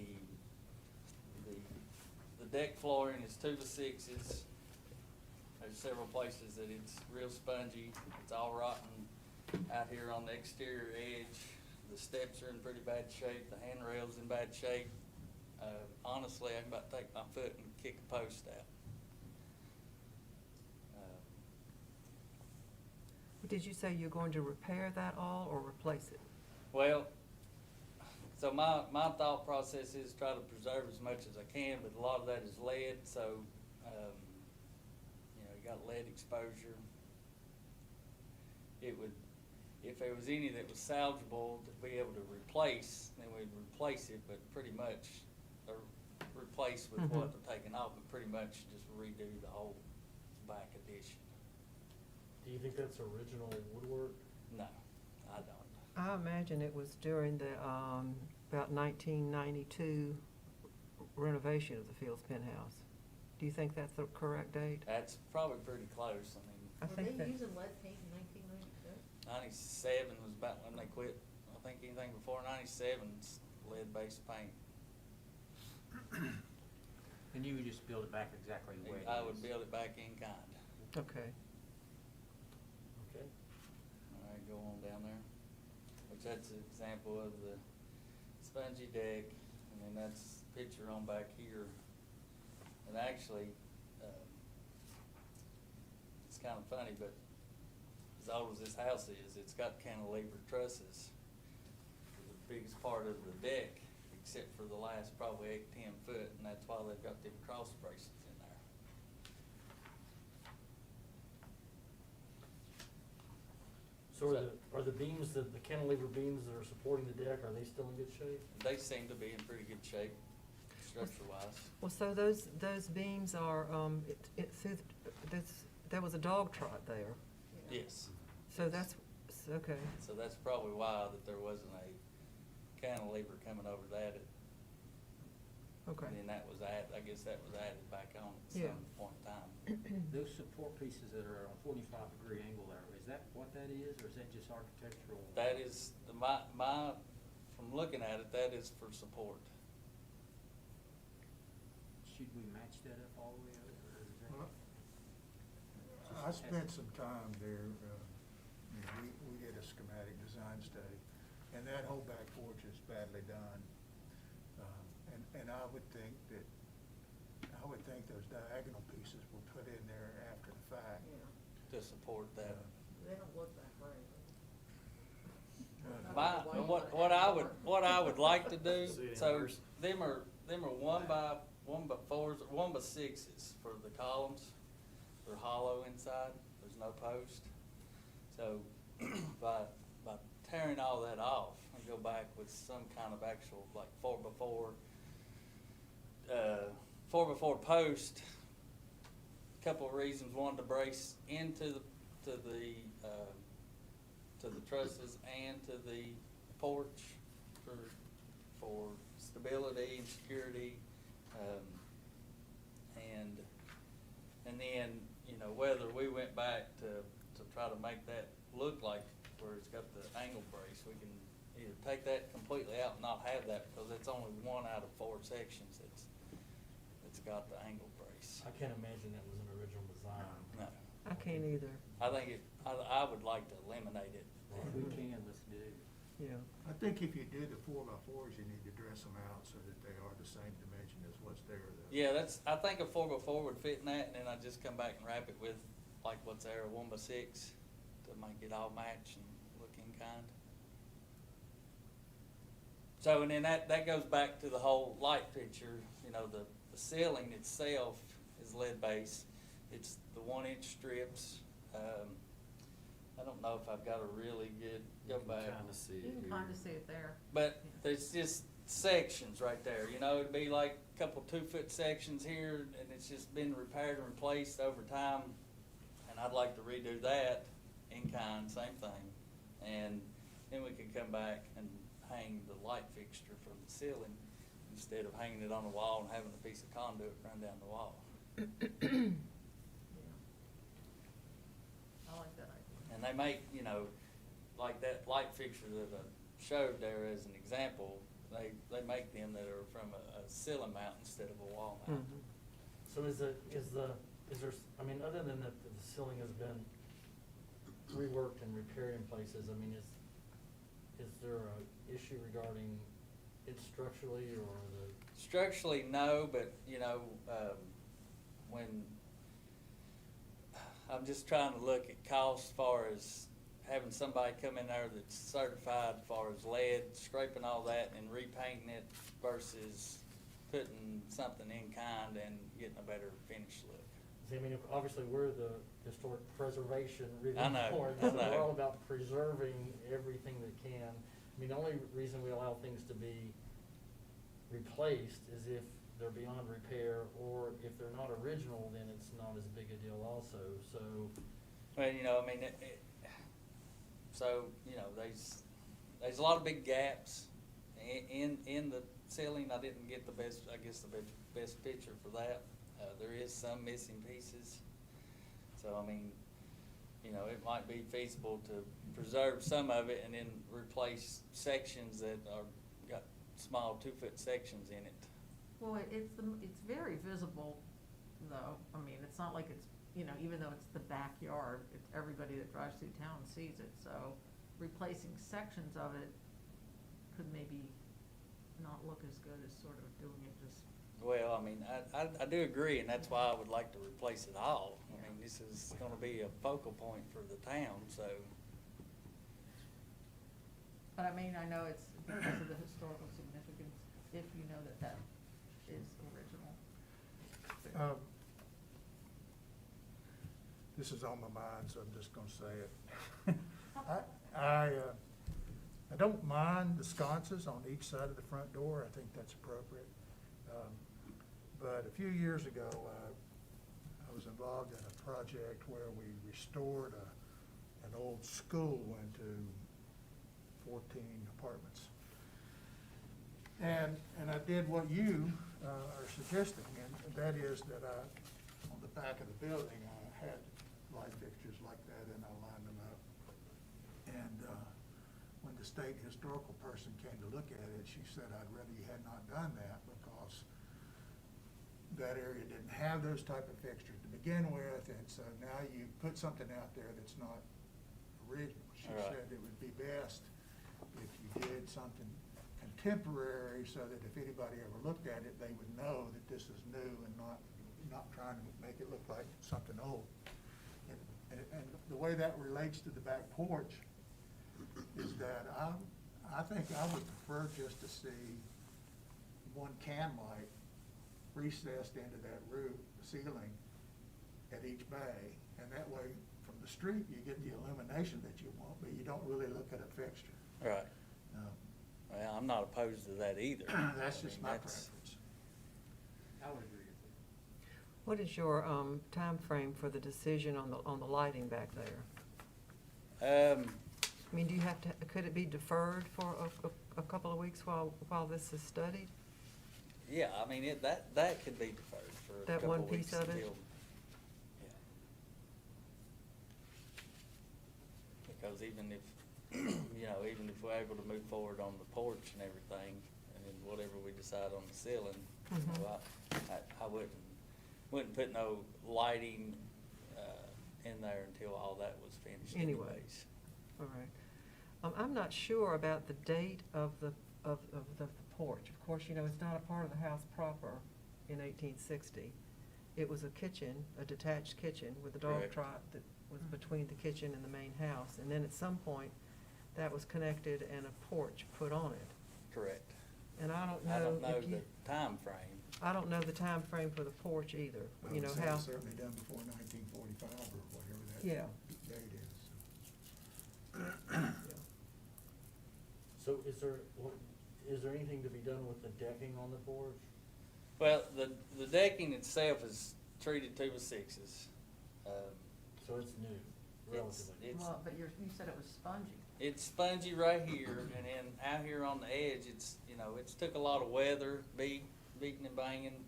deck flooring is 2x6s. There's several places that it's real spongy. It's all rotten out here on the exterior edge. The steps are in pretty bad shape. The handrail's in bad shape. Honestly, I can about take my foot and kick a post out. Did you say you're going to repair that all or replace it? Well, so my thought process is try to preserve as much as I can, but a lot of that is lead, so, you got lead exposure. It would, if there was any that was salvageable to be able to replace, then we'd replace it, but pretty much, or replace with what they're taking off, but pretty much just redo the whole back addition. Do you think that's original woodwork? No, I don't. I imagine it was during the, about 1992 renovation of the Fields Penthouse. Do you think that's the correct date? That's probably pretty close. I mean, I think that, using lead paint in 1992? 97 was about when they quit. I think anything before 97's lead-based paint. And you would just build it back exactly the way it is? I would build it back in kind. okay. Okay. All right, go on down there. Which that's an example of the spongy deck, and then that's a picture on back here. And actually, it's kind of funny, but as old as this house is, it's got cantilever trusses for the biggest part of the deck, except for the last probably 8-10 foot, and that's why they've got them cross braces in there. So are the beams, the cantilever beams that are supporting the deck, are they still in good shape? They seem to be in pretty good shape, structure-wise. Well, so those beams are, there was a dog trot there. Yes. So that's, okay. So that's probably why that there wasn't a cantilever coming over that. Okay. And then that was added, I guess that was added back on at Yeah. some point in time. Those support pieces that are on 45-degree angle there, is that what that is, or is that just architectural? That is, from looking at it, that is for support. Should we match that up all the way over, or is that? Well, I spent some time there. We did a schematic design study, and that whole back porch is badly done. And I would think those diagonal pieces were put in there after the fact. To support that. They don't look that great. What I would like to do, See it in so person. them are 1x4s, 1x6s for the columns. They're hollow inside, there's no post. So by tearing all that off and go back with some kind of actual like 4x4 post, couple of reasons. One, to brace into the trusses and to the porch for stability and security, and then whether we went back to try to make that look like where it's got the angle brace, we can either take that completely out and not have that, because it's only 1 out of 4 sections that's got the angle brace. I can't imagine that was an original design. No. I can't either, I think I would like to eliminate it. If we can, let's do. yeah. I think if you do the 4x4s, you need to dress them out so that they are the same dimension as what's there. Yeah, I think a 4x4 would fit in that, and then I'd just come back and wrap it with like what's there, a 1x6, to make it all match and look in kind. So, and then that goes back to the whole light picture. The ceiling itself is lead base. It's the 1-inch strips. I don't know if I've got a really good, go back. Kinda see it You can here. kinda see it there. But there's just sections right there, you know, it'd be like a couple 2-foot sections here, and it's just been repaired and replaced over time. And I'd like to redo that in kind, same thing. And then we could come back and hang the light fixture from the ceiling instead of hanging it on the wall and having a piece of conduit run down the wall. Yeah. I like that idea. And they make, you know, like that light fixture that I showed there as an example, they make them that are from a ceiling mount instead of a wall mount. Mhm. So is there, I mean, other than that the ceiling has been reworked and repaired in places, I mean, is there a issue regarding it structurally or the? Structurally, no, but, you know, when, I'm just trying to look at costs as far as having somebody come in there that's certified as far as lead, scraping all that and repainting it versus putting something in kind and getting a better finished look. See, I mean, obviously, we're the historic preservation review I know, board, I so we're know. all about preserving everything that can. I mean, the only reason we allow things to be replaced is if they're beyond repair, or if they're not original, then it's not as big a deal also, so. Well, you know, I mean, so, you know, there's a lot of big gaps in the ceiling. I didn't get the best, I guess, the best picture for that. There is some missing pieces. So, I mean, you know, it might be feasible to preserve some of it and then replace sections that are, got small 2-foot sections in it. Well, it's very visible, though. I mean, it's not like it's, you know, even though it's the backyard, it's everybody that drives through town sees it, so replacing sections of it could maybe not look as good as sort of doing it just. Well, I mean, I do agree, and that's why I would like to replace it all. I mean, this is gonna be a focal point for the town, so. But I mean, I know it's because of the historical significance, if you know that that is original. This is on my mind, so I'm just gonna say it. I don't mind the sconces on each side of the front door. I think that's appropriate. But a few years ago, I was involved in a project where we restored an old school into 14 apartments. And I did what you are suggesting, and that is that on the back of the building, I had light fixtures like that, and I lined them up. And when the state historical person came to look at it, she said, I'd rather you had not done that, because that area didn't have those type of fixtures to begin with, and so now you put something out there that's not original. She Right. said it would be best if you did something contemporary, so that if anybody ever looked at it, they would know that this is new and not trying to make it look like something old. And the way that relates to the back porch is that I think I would prefer just to see one can light recessed into that roof ceiling at each bay, and that way, from the street, you get the illumination that you want, but you don't really look at a fixture. Right. Well, I'm not opposed to that either. That's I just mean, my that's- preference. I would agree with you. What is your time frame for the decision on the lighting back there? I mean, do you have to, could it be deferred for a couple of weeks while this is studied? Yeah, I mean, that could be deferred for a That couple one of weeks piece of it? until. Yeah. Because even if, you know, even if we're able to move forward on the porch and everything, and then whatever we decide on the ceiling, you know, I wouldn't put no lighting, in there until all that was finished Anyway. anyways. All right. I'm not sure about the date of the porch. Of course, you know, it's not a part of the house proper in 1860. It was a kitchen, a detached kitchen with a dog Correct. trot that was between the kitchen and the main house. And then at some point, that was connected and a porch put on it. Correct. And I don't I know don't know if you. the time frame. I don't know the time frame for the porch either, I you would know say how. it's certainly done before 1945 or whatever that Yeah. date is. So is there anything to be done with the decking on the porch? Well, the decking itself is treated 2x6s. So it's new, relatively. It's, Well, but you said it was spongy. it's spongy right here, and then out here on the edge, it's, you know, it's took a lot of weather, beating and banging.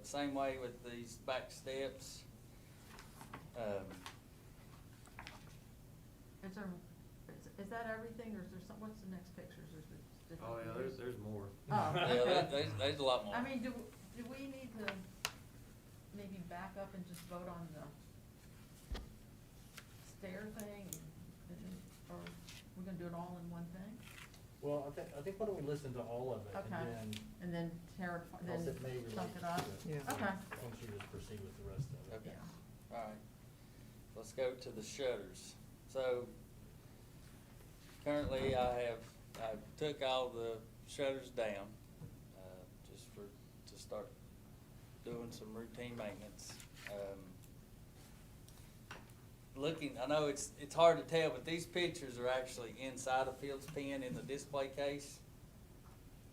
Same way with these back steps. Is that everything, or is there some, what's the next pictures, or is it different? Oh, yeah, there's more. Oh, Yeah, okay. there's a lot more. I mean, do we need to maybe back up and just vote on the stair thing, or we're gonna do it all in one thing? Well, I think why don't we listen to all of it, and Okay. then, And then tear it, then else it may chunk relate it up? to it. Yeah. Okay. Why don't you just proceed with the rest of it? Okay. Yeah. All right, let's go to the shutters. So currently I took all the shutters down, just to start doing some routine maintenance. I know it's hard to tell, but these pictures are actually inside a Fields pen in the display case.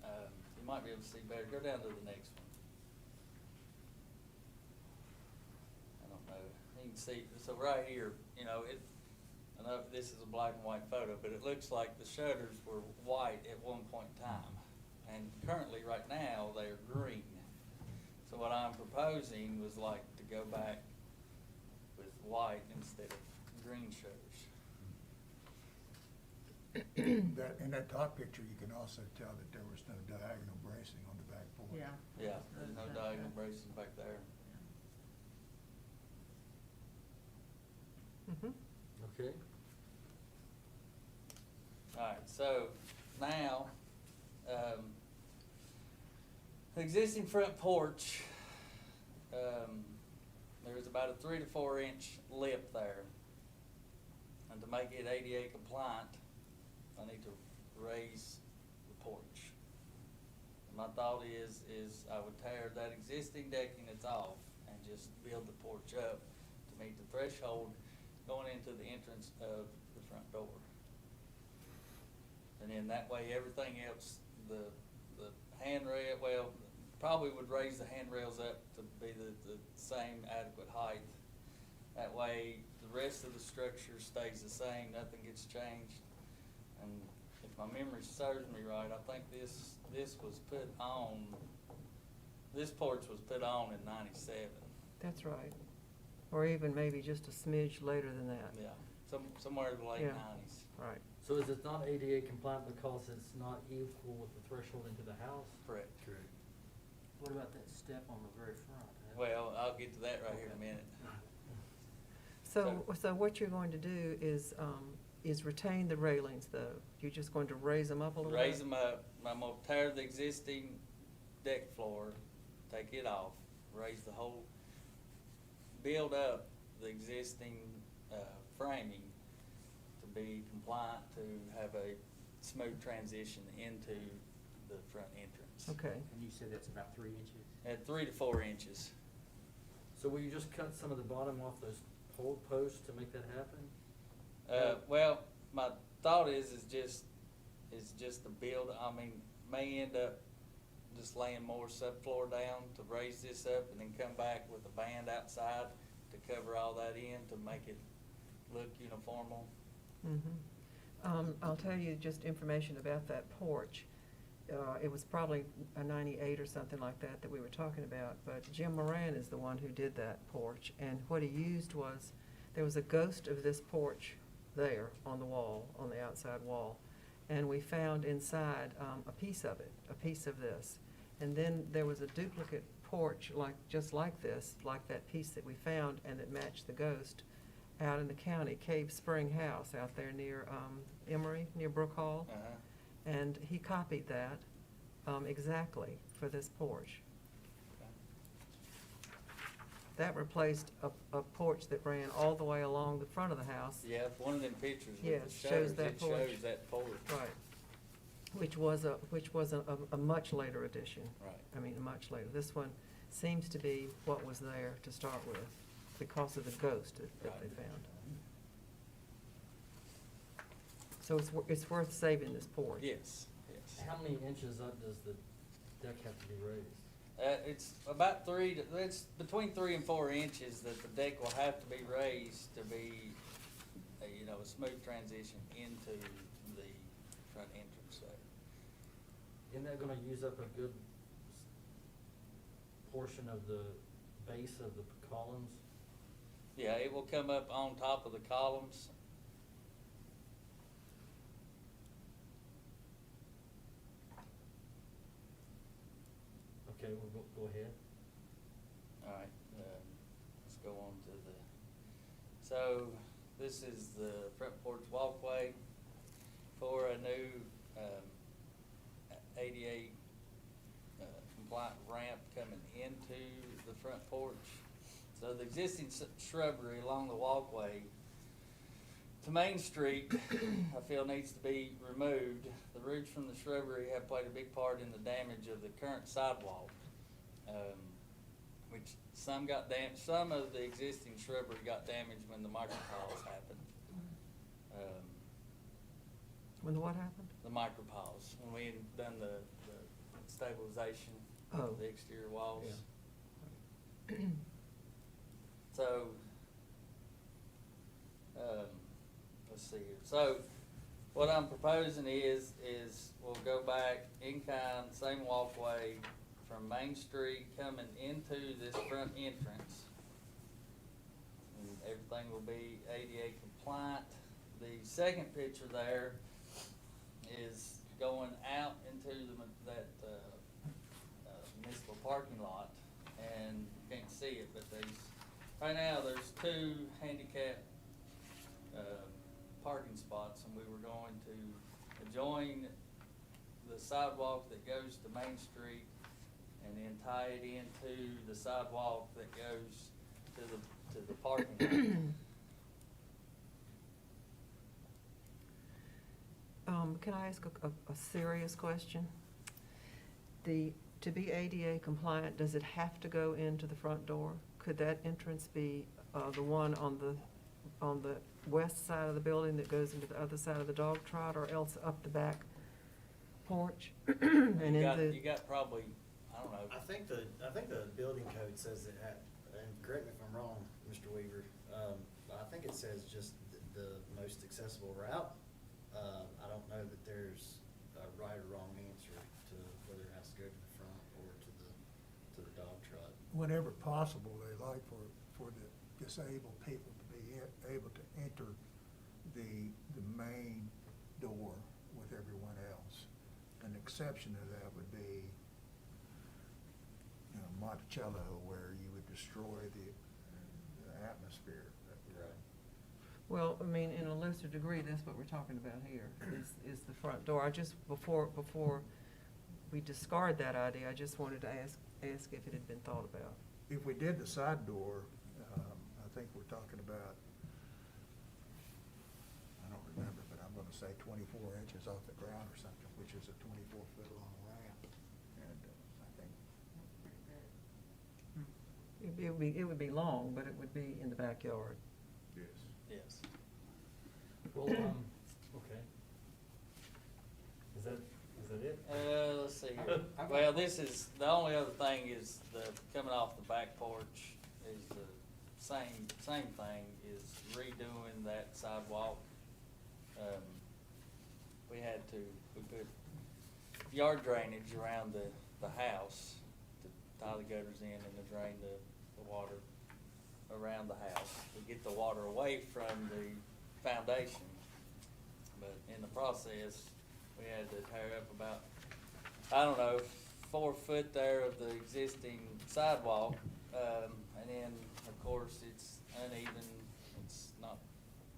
You might be able to see better. Go down to the next one. I don't know. You can see, so right here, you know, I know this is a black and white photo, but it looks like the shutters were white at one point in time. And currently, right now, they're green. So what I'm proposing was like to go back with white instead of green shutters. That, in that top picture, you can also tell that there was no diagonal bracing on the back porch. Yeah. Yeah, there's no diagonal bracing back there. Mhm. Okay. Alright, so now, the existing front porch, there's about a 3 to 4 inch lip there. And to make it ADA compliant, I need to raise the porch. And my thought is I would tear that existing decking that's off and just build the porch up to meet the threshold going into the entrance of the front door. And then that way, everything else, the handrail, well, probably would raise the handrails up to be the same adequate height. That way, the rest of the structure stays the same, nothing gets changed. And if my memory serves me right, I think this was put on, this porch was put on in '97. That's right. Or even maybe just a smidge later than that. Yeah, somewhere in the late Yeah. '90s. Right. So is it not ADA compliant because it's not equal with the threshold into the house? Correct. Correct. What about that step on the very front? Well, I'll get to that right here in a minute. So what you're going to do is retain the railings, though. You're just going to raise them up a little bit? Raise them up, I'm gonna tear the existing deck floor, take it off, raise the whole, build up the existing, framing to be compliant, to have a smooth transition into the front entrance. Okay. And you said that's about 3 inches? At 3 to 4 inches. So will you just cut some of the bottom off those pole posts to make that happen? Well, my thought is just to build, I mean, may end up just laying more subfloor down to raise this up and then come back with a band outside to cover all that in to make it look uniformal. Mm-hmm. I'll tell you just information about that porch. It was probably a 98 or something like that we were talking about, but Jim Moran is the one who did that porch, and what he used was, there was a ghost of this porch there on the wall, on the outside wall, and we found inside a piece of it, a piece of this. And then there was a duplicate porch just like this, like that piece that we found and that matched the ghost, out in the county, Cave Spring House out there near Emory, near Brook Hall. Uh-huh. And he copied that exactly for this porch. That replaced a porch that ran all the way along the front of the house. Yeah, one of them pictures Yeah, with the shows shutters, that it porch. shows that porch. Right. Which was a much later addition. Right. I mean, much later. This one seems to be what was there to start with because of the ghost that they Right. found. So it's worth saving this porch. Yes, yes. How many inches up does the deck have to be raised? It's about it's between 3 and 4 inches that the deck will have to be raised to be, a smooth transition into the front entrance there. Isn't that gonna use up a good portion of the base of the columns? Yeah, it will come up on top of the columns. Okay, we'll go ahead. All right, let's go on to so this is the front porch walkway for a new ADA compliant ramp coming into the front porch. So the existing shrubbery along the walkway to Main Street, I feel needs to be removed. The roots from the shrubbery have played a big part in the damage of the current sidewalk, which some of the existing shrubbery got damaged when the micropause happened. When the what happened? The micropause, when we had done the stabilization Oh. of the exterior walls. Yeah. So, let's see here. So, what I'm proposing is we'll go back in kind, same walkway from Main Street coming into this front entrance. And everything will be ADA compliant. The second picture there is going out into that municipal parking lot, and you can't see it, but right now there's 2 handicap parking spots, and we were going to adjoin the sidewalk that goes to Main Street and then tie it into the sidewalk that goes to the parking lot. Can I ask a serious question? To be ADA compliant, does it have to go into the front door? Could that entrance be the one on the west side of the building that goes into the other side of the dog trot, or else up the back porch? And You got probably, I don't know. I think the building code says it and correct me if I'm wrong, Mr. Weaver, I think it says just the most accessible route. I don't know that there's a right or wrong answer to whether it has to go to the front or to the dog trot. Whenever possible, they like for the disabled people to be able to enter the main door with everyone else. An exception to that would be, Monticello, where you would destroy the atmosphere. Right. Well, I mean, in a lesser degree, that's what we're talking about here, is the front door. I just, before we discard that idea, I just wanted to ask if it had been thought about. If we did the side door, I think we're talking about, I don't remember, but I'm gonna say 24 inches off the ground or something, which is a 24-foot long ramp. And I think It would be long, but it would be in the backyard. yes. Yes. Well, okay. Is that it? Let's see here. Well, the only other thing is coming off the back porch is the same thing, is redoing that sidewalk. We put yard drainage around the house to tie the gutters in and to drain the water around the house, to get the water away from the foundation. But in the process, we had to tear up about, 4 foot there of the existing sidewalk. And then, of course, it's uneven, it's not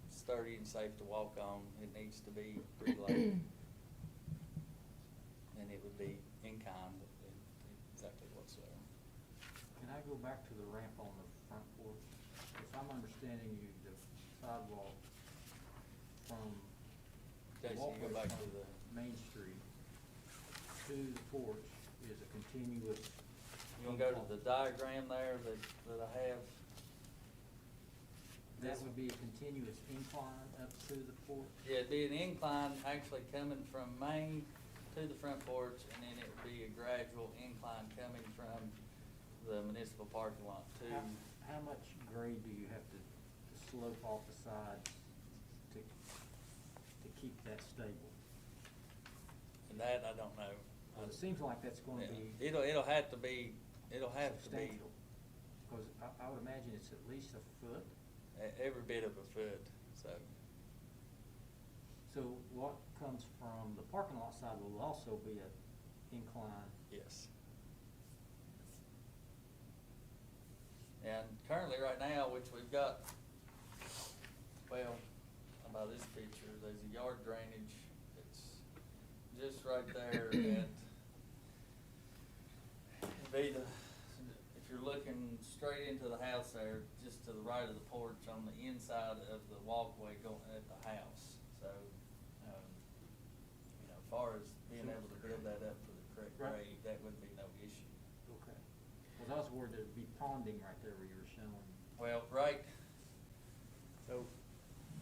sturdy and safe to walk on. It needs to be relaid. And it would be in kind, exactly what's there. Can I go back to the ramp on the front porch? If I'm understanding you, the sidewalk from the Jason, you walkway go back from to the, Main Street porch is a continuous. You wanna go to the diagram there that I have? That would be a continuous incline up to the porch? Yeah, it'd be an incline actually coming from Main to the front porch, and then it would be a gradual incline coming from the municipal parking lot to. How much grade do you have to slope off the sides to keep that stable? And that I don't know. Well, it seems like that's gonna Yeah. be It'll have to be, substantial, because I would imagine it's at least a foot. every bit of a foot, so. So what comes from the parking lot side will also be an incline. Yes. And currently, right now, which we've got, well, how about this picture, there's a yard drainage, it's just right there at, be the, if you're looking straight into the house there, just to the right of the porch on the inside of the walkway going at the house, so, you know, as far as being able to build that up for the correct Right. grade, that wouldn't be no issue. Okay. Because I was worried there'd be ponding right there where you were showing. Well, so,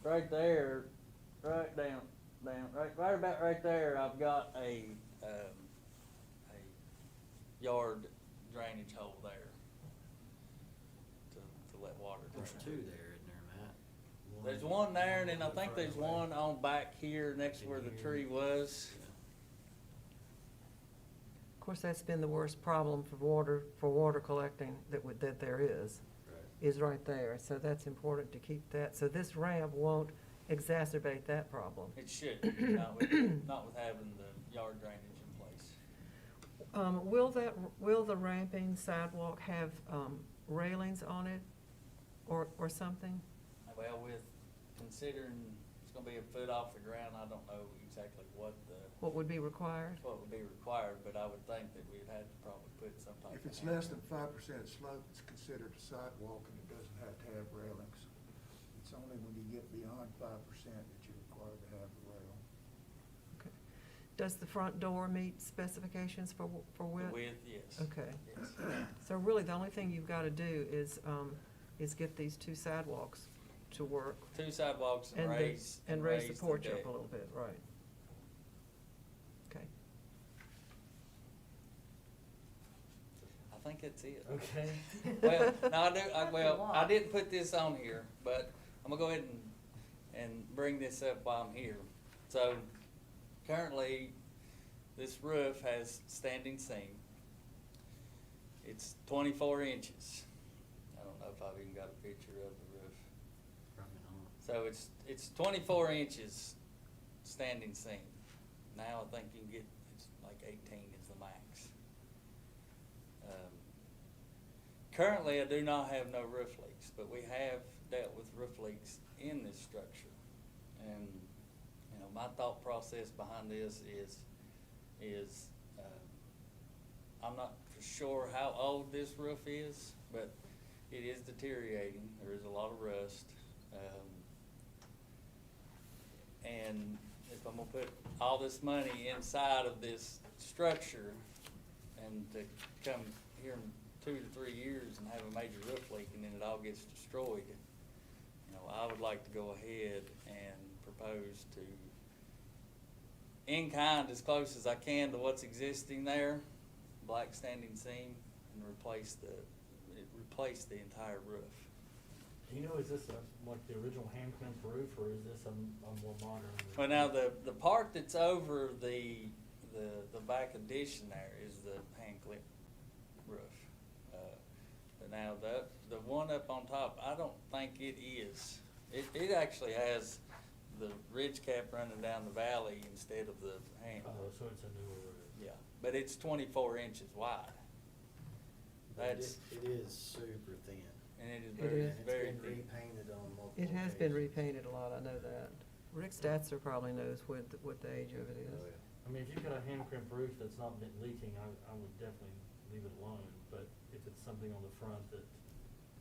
right there, right down, right about right there, I've got a yard drainage hole there to let water drain. There's two there, isn't there, Matt? There's one there, and then I the think there's front way. one on back here next to where the tree was. Of course, that's been the worst problem for water collecting that there is right there. So that's important to keep that. So this ramp won't exacerbate that problem. It should, not with having the yard drainage in place. Will the ramping sidewalk have railings on it or something? Well, with considering it's gonna be a foot off the ground, I don't know exactly what would be required? would be required, but I would think that we'd have to probably put some type of. If it's less than 5% slope, it's considered a sidewalk and it doesn't have to have railings. It's only when you get beyond 5% that you're required to have a rail. Okay. Does the front door meet specifications for width? Width, yes. Okay. Yes. So really, the only thing you've got to do is get these two sidewalks to work. Two sidewalks and raise. And raise the porch up deck. a little bit, right. Okay. I think that's it. Okay. Well, no, I That's a lot. I didn't put this on here, but I'm gonna go ahead and bring this up while I'm here. So currently, this roof has standing seam. It's 24 inches. I don't know if I've even got a picture of the roof. Probably not. So it's 24 inches standing seam. Now I think you can get, it's like 18 is the max. Currently, I do not have no roof leaks, but we have dealt with roof leaks in this structure. And, you know, my thought process behind this is I'm not for sure how old this roof is, but it is deteriorating. There is a lot of rust. And if I'm gonna put all this money inside of this structure and to come here in 2 to 3 years and have a major roof leak and then it all gets destroyed, you know, I would like to go ahead and propose to, in kind, as close as I can to what's existing there, black standing seam, and replace the entire roof. Do you know, is this like the original hand clamped roof, or is this a more modern roof? Well, now, the part that's over the back addition there is the hand clip roof. But now, the one up on top, I don't think it is. It actually has the ridge cap running down the valley instead of the hand. Oh, so it's a newer roof. Yeah, but it's 24 inches wide. But That's, it is super thin. and it is It very, is. And very it's been thin. repainted on multiple It has been occasions. repainted a lot, I know that. Rick Statzer probably knows what the age of it Oh, is. yeah. I mean, if you've got a hand crimp roof that's not been leaking, I would definitely leave it alone. But if it's something on the front that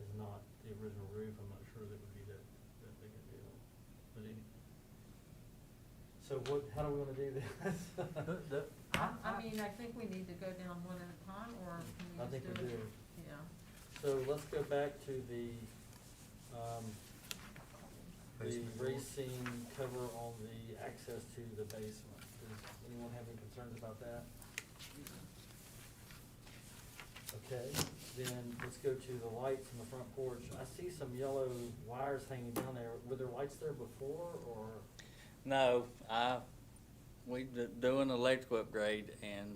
is not the original roof, I'm not sure that would be that big a deal. But so how do we wanna do this? I mean, mean, I think we need to go down one at a time, or can I we think just we do do. it? Yeah. So let's go back to the Basement. racing cover on the access to the basement. Does anyone have any concerns about that? Okay, then let's go to the lights in the front porch. I see some yellow wires hanging down there. Were there lights there before, or? No, we doing electrical upgrade, and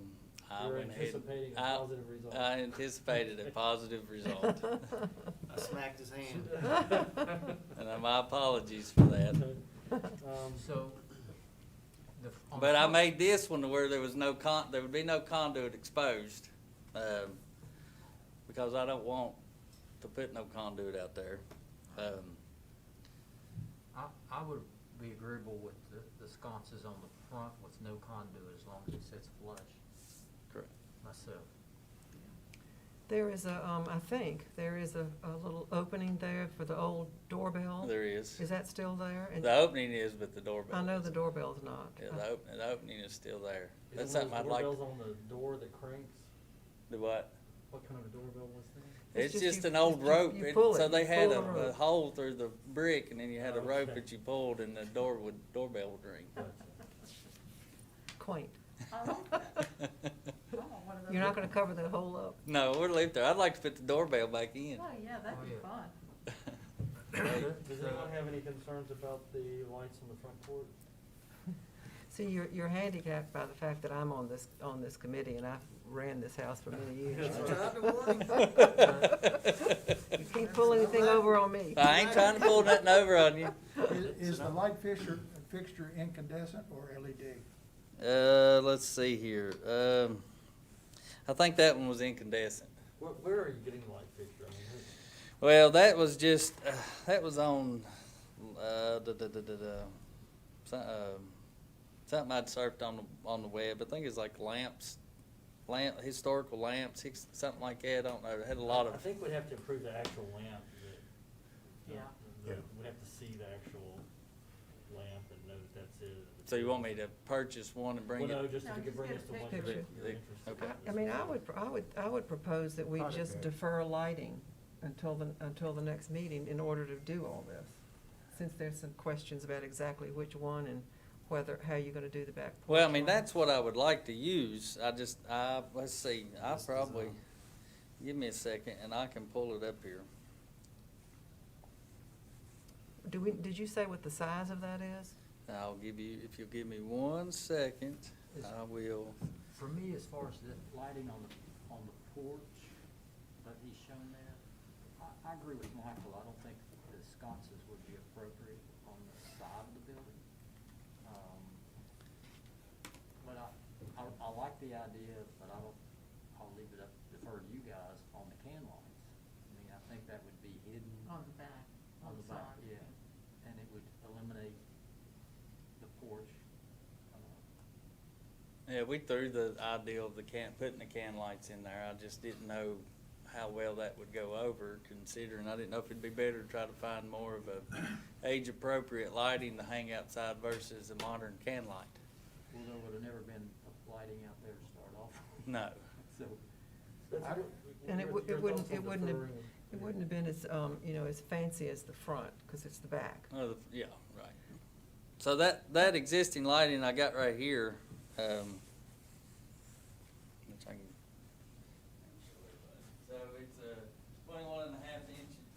I You're went ahead. anticipating a positive result. I anticipated a positive result, I smacked his hand. and my apologies for that. So, on But I front- made this one to where there was there would be no conduit exposed, because I don't want to put no conduit out there. I would be agreeable with the sconces on the front with no conduit as long as it sits flush, Correct. myself. There is I think, there is a little opening there for the old doorbell. There is. Is that still there? And The opening is, but the doorbell. I know the isn't. doorbell's not. Yeah, the opening is still there. Is That's it one something of I'd those like. doorbells on the door that cranks? Do what? What kind of a doorbell was that? It's just you- an old you rope. pull So it, they you had pull the a rope. hole through the brick, and then you had a rope Okay. that you pulled, and the doorbell would ring. Quaint. I like that. I want one of those. You're not gonna cover the hole up? No, we'll leave there. I'd like to put the doorbell back in. Oh, yeah, that'd Oh, be yeah. fun. Does anyone have any concerns about the lights on the front porch? See, you're handicapped by the fact that I'm on this committee, and I've ran this house for many years. You can't pull anything over on me. I ain't trying to pull nothing over on you. Is the light fixture incandescent or LED? Let's see here. I think that one was incandescent. Where are you getting the light fixture? I mean, Well, that was just, that was on, something I'd surfed on the web. I think it's like historical lamps, something like that. I don't know. It had a lot I of, think we'd have to approve the actual lamp. Yeah. We'd have to see the actual lamp and know that that's it. so you want me to purchase one and bring Well, no, it? just if No, you could just bring get us a the one picture. that you're interested Okay. in. I mean, I would propose that we just defer lighting until the next meeting in order to do all this, since there's some questions about exactly which one and how you're gonna do the back porch. Well, I mean, lighting. that's what I would like to use. Let's see, give me a second and I can pull it up here. Did you say what the size of that is? I'll give you, if you'll give me 1 second, I will. For me, as far as the lighting on the porch that he's shown there, I agree with Michael. I don't think the sconces would be appropriate on the side of the building. But I like the idea, but I'll leave it up, defer to you guys on the can lights. I mean, I think that would be hidden. On the back, On the back, side. yeah, and it would eliminate the porch. Yeah, we threw the idea of putting the can lights in there. I just didn't know how well that would go over, considering I didn't know if it'd be better to try to find more of a age-appropriate lighting to hang outside versus a modern can light. Well, there would have never been lighting out there to start off. No. So, And it Your wouldn't thoughts on have deferring? been as, as fancy as the front, because it's the back. Oh, yeah, right. So that existing lighting I got right here, which I can. So it's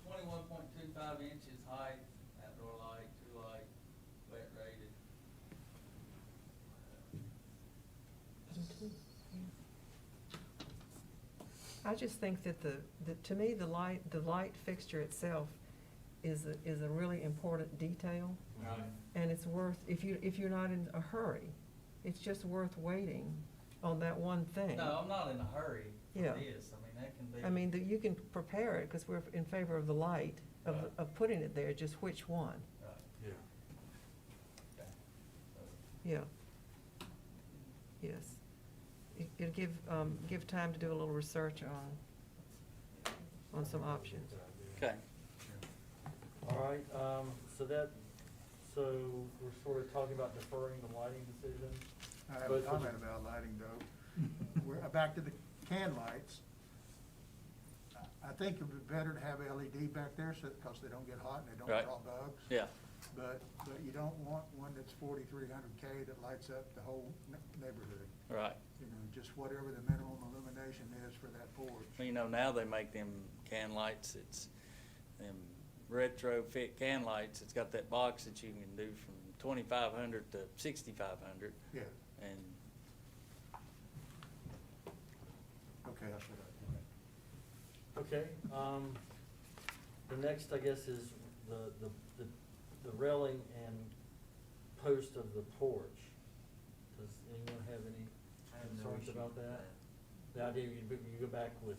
21.25 inches height, outdoor light, 2 light, wet rated. I just think that to me, the light fixture itself is a really important detail. Right. And it's worth, if you're not in a hurry, it's just worth waiting on that one thing. No, I'm not in a hurry for Yeah. this. I mean, that can be. I mean, you can prepare it, because we're in favor of the light, Right. of putting it there, just which one, Right, Yeah. okay. So, yeah. Yes. It'll give time to do a little research on some options. Okay. All right, so we're sort of talking about deferring the lighting decision. I have a But- comment about lighting though. we're back to the can lights. I think it would be better to have LED back there so, because they don't get hot and they don't Right. draw bugs. Yeah, But you don't want one that's 4,300K that lights up the whole neighborhood. right. You know, just whatever the minimum illumination is for that porch. Well, you know, now they make them can lights, it's them retrofit can lights, it's got that box that you can do from 2,500 to 6,500, Yeah, and okay, I should have. Okay, the next, I guess, is the railing and post of the porch. Does anyone have any concerns about that? The idea you go back with,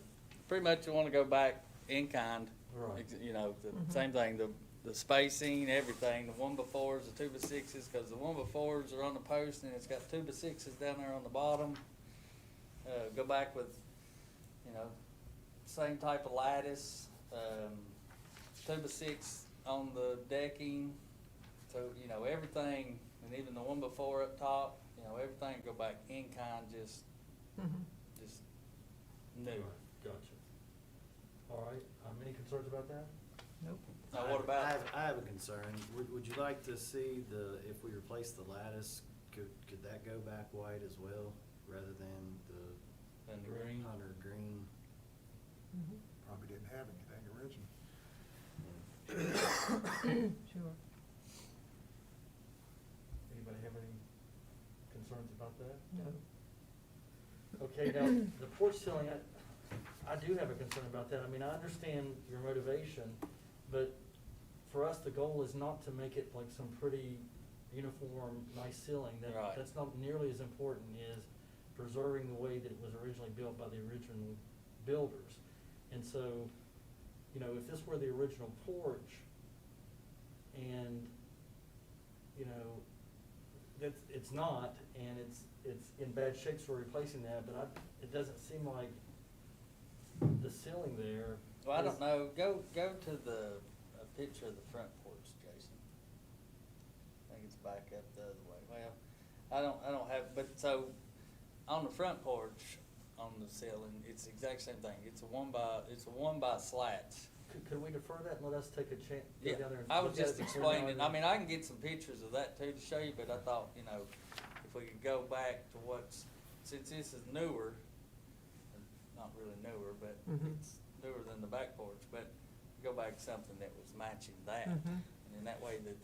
pretty much you wanna go back in kind. Right. You know, the Mhm. same thing, the spacing, everything, the 1x4s, the 2x6s, cause the 1x4s are on the post and it's got 2x6s down there on the bottom. Go back with, you know, same type of lattice, 2x6 on the decking. So, you know, everything, and even the 1x4 up top, you know, everything go back in kind, just new. gotcha. All right, any concerns about that? Nope. Now, what about? I have a concern. Would you like to see if we replace the lattice, could that go back white as well, rather than the And the green? hunter green? Mhm. Probably didn't have anything originally. Sure. Anybody have any concerns about that? No. Okay, now, the porch ceiling, I do have a concern about that. I mean, I understand your motivation, but for us, the goal is not to make it like some pretty uniform, nice ceiling. Right. That's not nearly as important as preserving the way that it was originally built by the original builders. And so, you know, if this were the original porch and, you know, it's not, and it's in bad shape, so we're replacing that, but it doesn't seem like the ceiling there. Well, I is- don't know, go to a picture of the front porch, Jason. I think it's back up the other way. Well, I don't have, but so, on the front porch, on the ceiling, it's the exact same thing. It's a one by slats. Could we defer that and let us take a chance? Yeah, I was just explaining, I mean, I can get some pictures of that too to show you, but I thought, you know, if we could go back to since this is newer, not really newer, but Mhm. it's newer than the back porch, but go back to something that was matching that. Mhm. And in that way that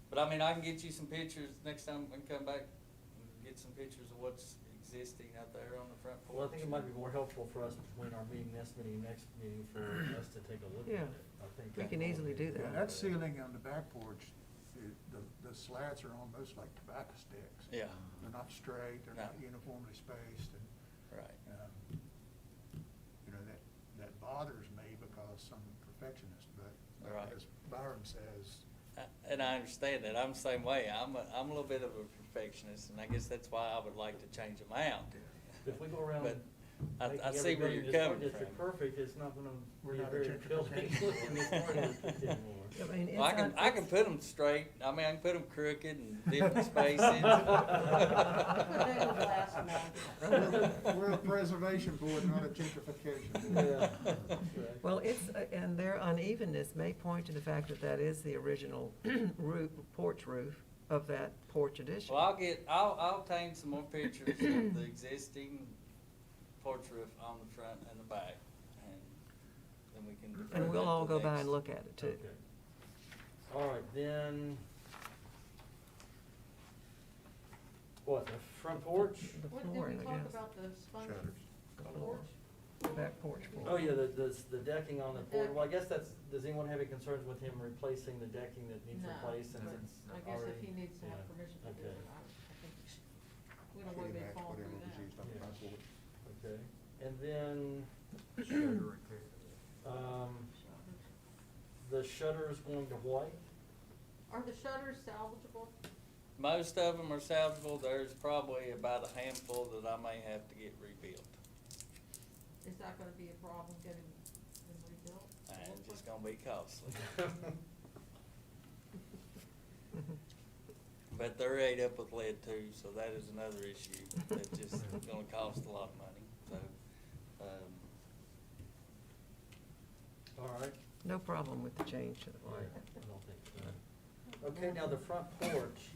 but I mean, I can get you some pictures next time we come back, and get some pictures of what's existing out there on the front porch. Well, I think it might be more helpful for us between our meeting, this meeting, next meeting, for us to take a look at Yeah. it. I think We that can would easily be- do Yeah, that. that ceiling on the back porch, the slats are almost like tobacco sticks. Yeah, They're not straight, they're No. not uniformly spaced, and, right. you know, that bothers me because I'm a perfectionist, but Right. as Byron says, And I understand that, I'm the same way, I'm a little bit of a perfectionist, and I guess that's why I would like to change them out. If we go around But making I every see where building you're in this coming district from. perfect, it's not gonna We're be a not a very gentrification building looking as smart district anymore. I mean, Well, I can put them straight, I mean, I can put them crooked and different spacing. we're a preservation board, not a gentrification board. Yeah, that's right. Well, and their unevenness may point to the fact that that is the original porch roof of that porch addition. Well, I'll obtain some more pictures of the existing porch roof on the front and the back, and then we can. defer And we'll that all to go by next. and look at it too. Okay. All right, then, what, the front porch? The What, did flooring, we I talk guess. about the sponge Shutters. The floor, porch? the back porch floor. Oh, yeah, the decking on the The porch, deck. well, I guess does anyone have any concerns with him replacing the decking that needs No, replaced since but it's I guess if already- he needs to have yeah, permission to do okay. it, I think we don't want to Pretty be much falling whatever through was used that. on the Yeah. front porch. Okay, and then, the shutter's going to white? Are the shutters salvageable? Most of them are salvageable, there's probably about a handful that I may have to get rebuilt, Is that gonna be a problem getting them rebuilt? and it's just gonna be costly. But they're ate up with lead too, so that is another issue that's just gonna cost a lot of money, so, All right. No problem with the change to the Yeah, light. I don't think so. Okay, now the front porch,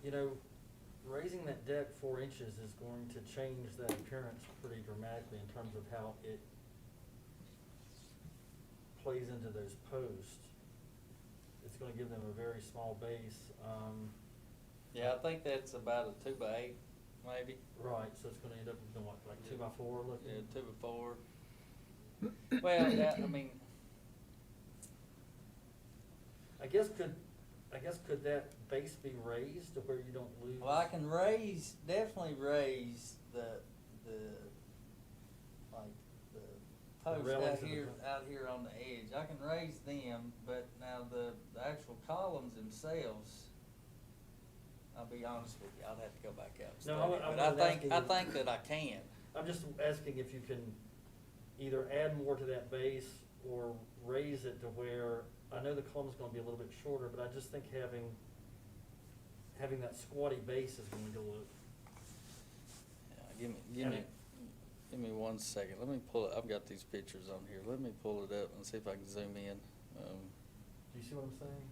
you know, raising that deck 4 inches is going to change that appearance pretty dramatically in terms of how it plays into those posts. It's gonna give them a very small base, yeah, I think that's about a 2x8, maybe. right, so it's gonna end up being what, like 2x4 looking? Yeah, 2x4. Well, yeah, I mean, I guess could that base be raised to where you don't lose? well, I can definitely raise the, like, the posts railings of the front. out here on the edge. I can raise them, but now the actual columns themselves, I'll be honest with you, I'd have to go back out and No, study it. I'm But not asking I you- think that I can. I'm just asking if you can either add more to that base or raise it to where, I know the column's gonna be a little bit shorter, but I just think having that squatty base is going to look. Yeah, give me 1 second. Let me pull it. I've got these pictures on here. Let me pull it up and see if I can zoom in. Do you see what I'm saying?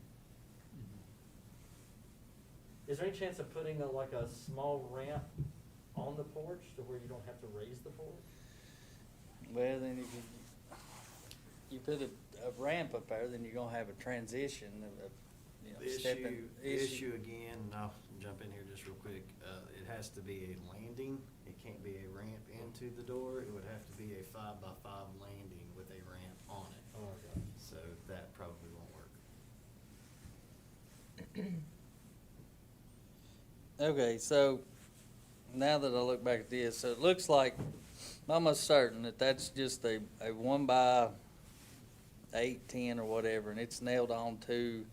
Is there any chance of putting like a small ramp on the porch to where you don't have to raise the porch? Well, then if you put a ramp up there, then you're gonna have a transition of you know, The stepping. issue again, and I'll jump in here just real quick, it has to be a landing, it can't be a ramp into the door, it would have to be a 5x5 landing with a ramp on it. Oh, my gosh. So that probably won't work. Okay, so now that I look back at this, so it looks like, I'm almost certain that that's just a 1x8, 10 or whatever, and it's nailed onto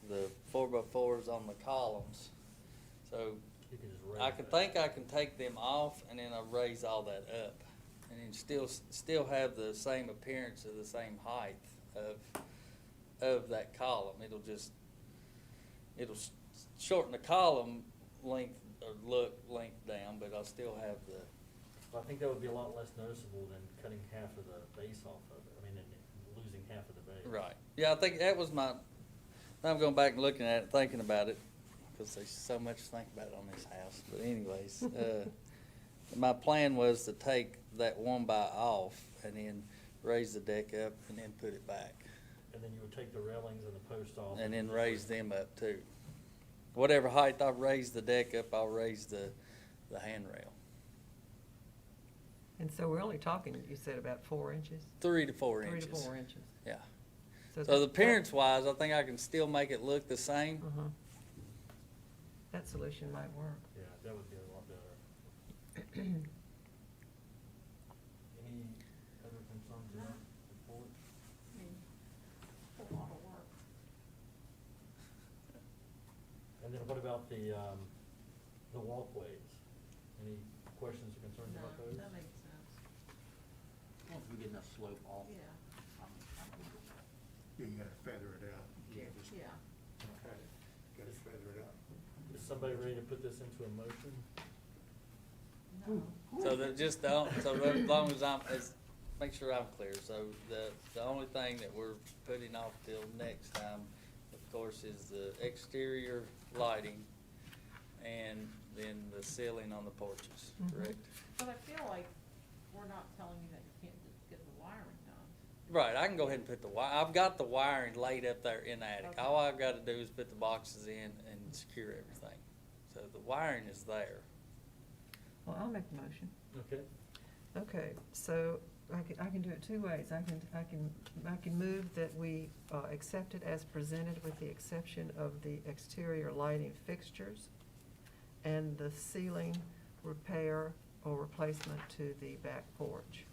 the 4x4s on the columns. So You can just raise I that. can take them off and then I raise all that up. And then still have the same appearance of the same height of that column. It'll shorten the column length or length down, but I'll still have the, I think that would be a lot less noticeable than cutting half of the base off of it, and losing half of the base. right. Yeah, I think that was now I'm going back and looking at it, thinking about it, because there's so much to think about on this house. But anyways, my plan was to take that 1x off and then raise the deck up and then put it back. And then you would take the railings and the post off. And then raise them up too. Whatever height I raise the deck up, I'll raise the handrail. And so we're only talking, you said about 4 inches? 3 to 4 inches. 3 to 4 inches. Yeah. So So the that- appearance wise, I think I can still make it look the same. Uh-huh. That solution might work. Yeah, that would be a lot better. Any other concerns about the porch? I mean, a lot of work. And then what about the walkways? Any questions or concerns No, about those? that makes sense. As long as we get enough slope off. Yeah, I'm good with that. Yeah, you gotta feather it out. You can't just yeah. cut it. Gotta feather it out. Is somebody ready to put this into a motion? No. So that just so as long as make sure I'm clear. So the only thing that we're putting off till next time, of course, is the exterior lighting and then the ceiling on the porches, Mhm. correct? But I feel like we're not telling you that you can't just get the wiring done. Right, I can go ahead and put the I've got the wiring laid up there in the attic. Okay. All I've gotta do is put the boxes in and secure everything. So the wiring is there. Well, I'll make the motion. Okay. Okay, so I can do it 2 ways. I can move that we accept it as presented with the exception of the exterior lighting fixtures and the ceiling repair or replacement to the back porch.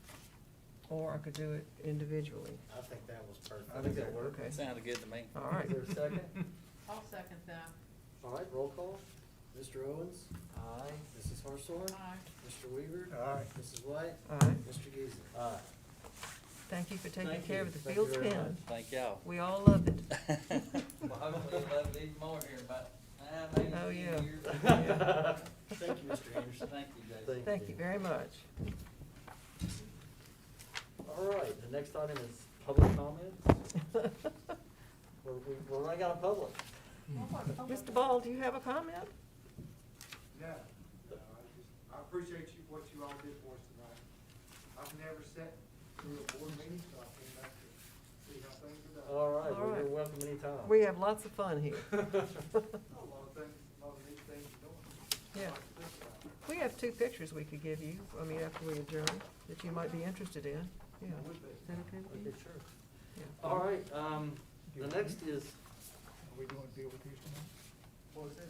Or I could do it individually. I think that was perfect. I think that worked. Okay. Sounded good to me. All right. Is there a second? I'll second that. All right, roll call. Mr. Owens? Aye. Mrs. Hartshorn? Aye. Mr. Weaver? Aye. Mrs. White? Aye. Mr. Giesman? Aye. Thank you for taking Thank care you. of the Thank you Fields very Pen. much. Thank y'all. We all loved it. Well, hopefully you'll love it even more here in about, maybe Oh, 10 yeah. years. Yeah. Thank you, Mr. Anderson. Thank you, Jason. Thank you very much. All right, the next item is public comments. We're running out of public. Mr. Ball, do you have a comment? No, I appreciate what you all did for us tonight. I've never sat through a board meeting, so I came back to see how things are done. All right, All well, you're right. welcome anytime. We have lots of fun here. A lot of things, a lot of neat things you're doing. Yeah. We have 2 pictures we could give you, I mean, after we adjourn, that you might be interested in. Yeah. Would be. Is that okay with you? Okay, sure. Yeah. All right, the next is, Are we doing a deal with these tonight? what was it?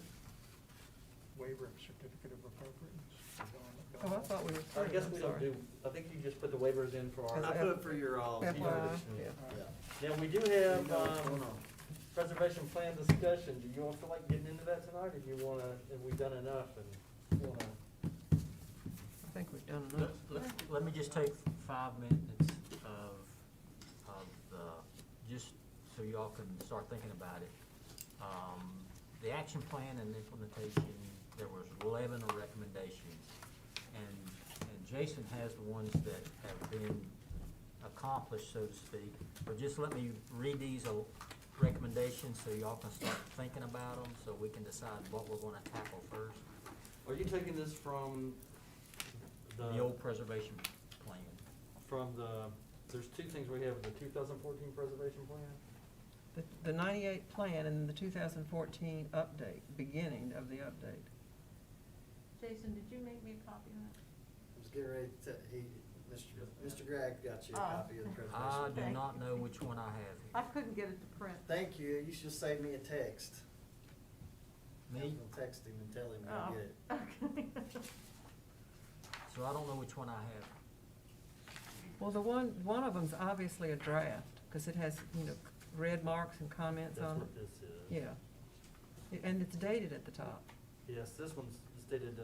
Waiver of certificate of appropriateness? Oh, I thought we were I through, guess I'm we don't sorry. do, I think you just put the waivers in for As our. I put for your all. FYI, Yeah. yeah. Now, we do You have, know what's going on. preservation plan discussion. Do you want to feel like getting into that tonight, or do you wanna, have we done enough and wanna? I think we've done enough. Let me just take 5 minutes of the, just so y'all can start thinking about it. The action plan and implementation, there was 11 recommendations. And Jason has the ones that have been accomplished, so to speak. But just let me read these recommendations so y'all can start thinking about them, so we can decide what we're gonna tackle first. Are you taking this from The old preservation plan. From there's 2 things we have, the 2014 preservation plan? The 98 plan and the 2014 update, beginning of the update. Jason, did you make me a copy of that? I was getting ready to, Mr. Gregg got you a Oh. copy of the preservation. I do Thank not know which one I have I here. couldn't get it to print. Thank you, you should save me a text. I was Me? gonna text him and tell him to Oh, get it. okay. So I don't know which one I have. Well, one of them's obviously a draft, because it has, red marks and comments That's on what it. this is. Yeah. And it's dated at the top. Yes, this one's dated,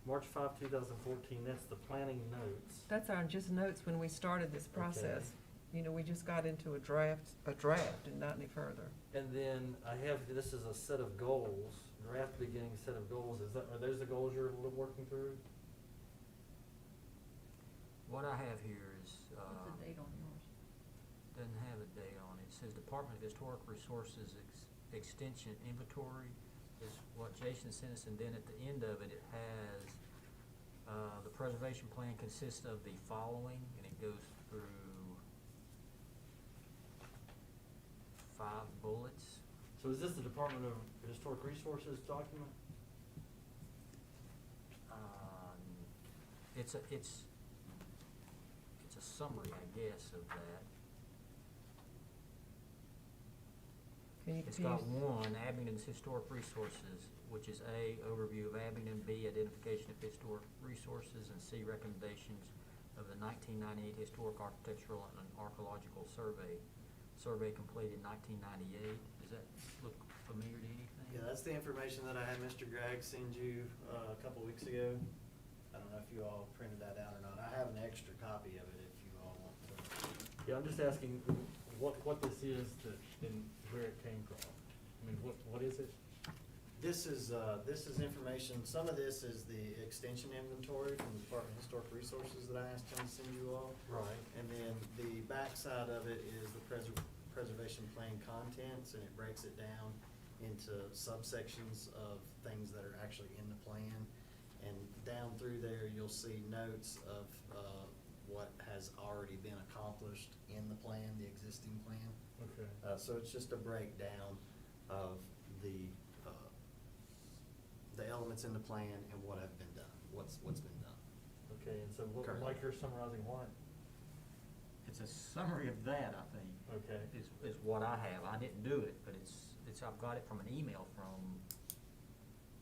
March 5, 2014. That's the planning notes. That's our just notes when we started this process. We just got into a draft and not any further. And then I have, this is a set of goals, draft beginning set of goals. Are those the goals you're working through? What I have here is, What's the date on yours? doesn't have a date on it. It says Department of Historic Resources Extension Inventory is what Jason sent us, and then at the end of it, it has, the preservation plan consists of the following, and it goes through 5 bullets. So is this the Department of Historic Resources document? It's a summary, I guess, of that. It's got 1, Abington's Historic Resources, which is A, overview of Abington, B, identification of historic resources, and C, recommendations of the 1998 Historic Architectural and Archaeological Survey. Survey completed 1998. Does that look familiar to anything? Yeah, that's the information that I had Mr. Gregg send you a couple weeks ago. I don't know if you all printed that out or not. I have an extra copy of it if you all want to. Yeah, I'm just asking what this is and where it came from. I mean, what is it? This is information, some of this is the extension inventory from the Department of Historic Resources that I asked him to send you all. Right. And then the backside of it is the preservation plan contents, and it breaks it down into subsections of things that are actually in the plan. And down through there, you'll see notes of what has already been accomplished in the plan, the existing plan. Okay. So it's just a breakdown of the elements in the plan and what have been done, what's been done. Okay, and so Currently. Mike, you're summarizing what? It's a summary of that, I think. Okay. Is what I have. I didn't do it, but it's, I've got it from an email from,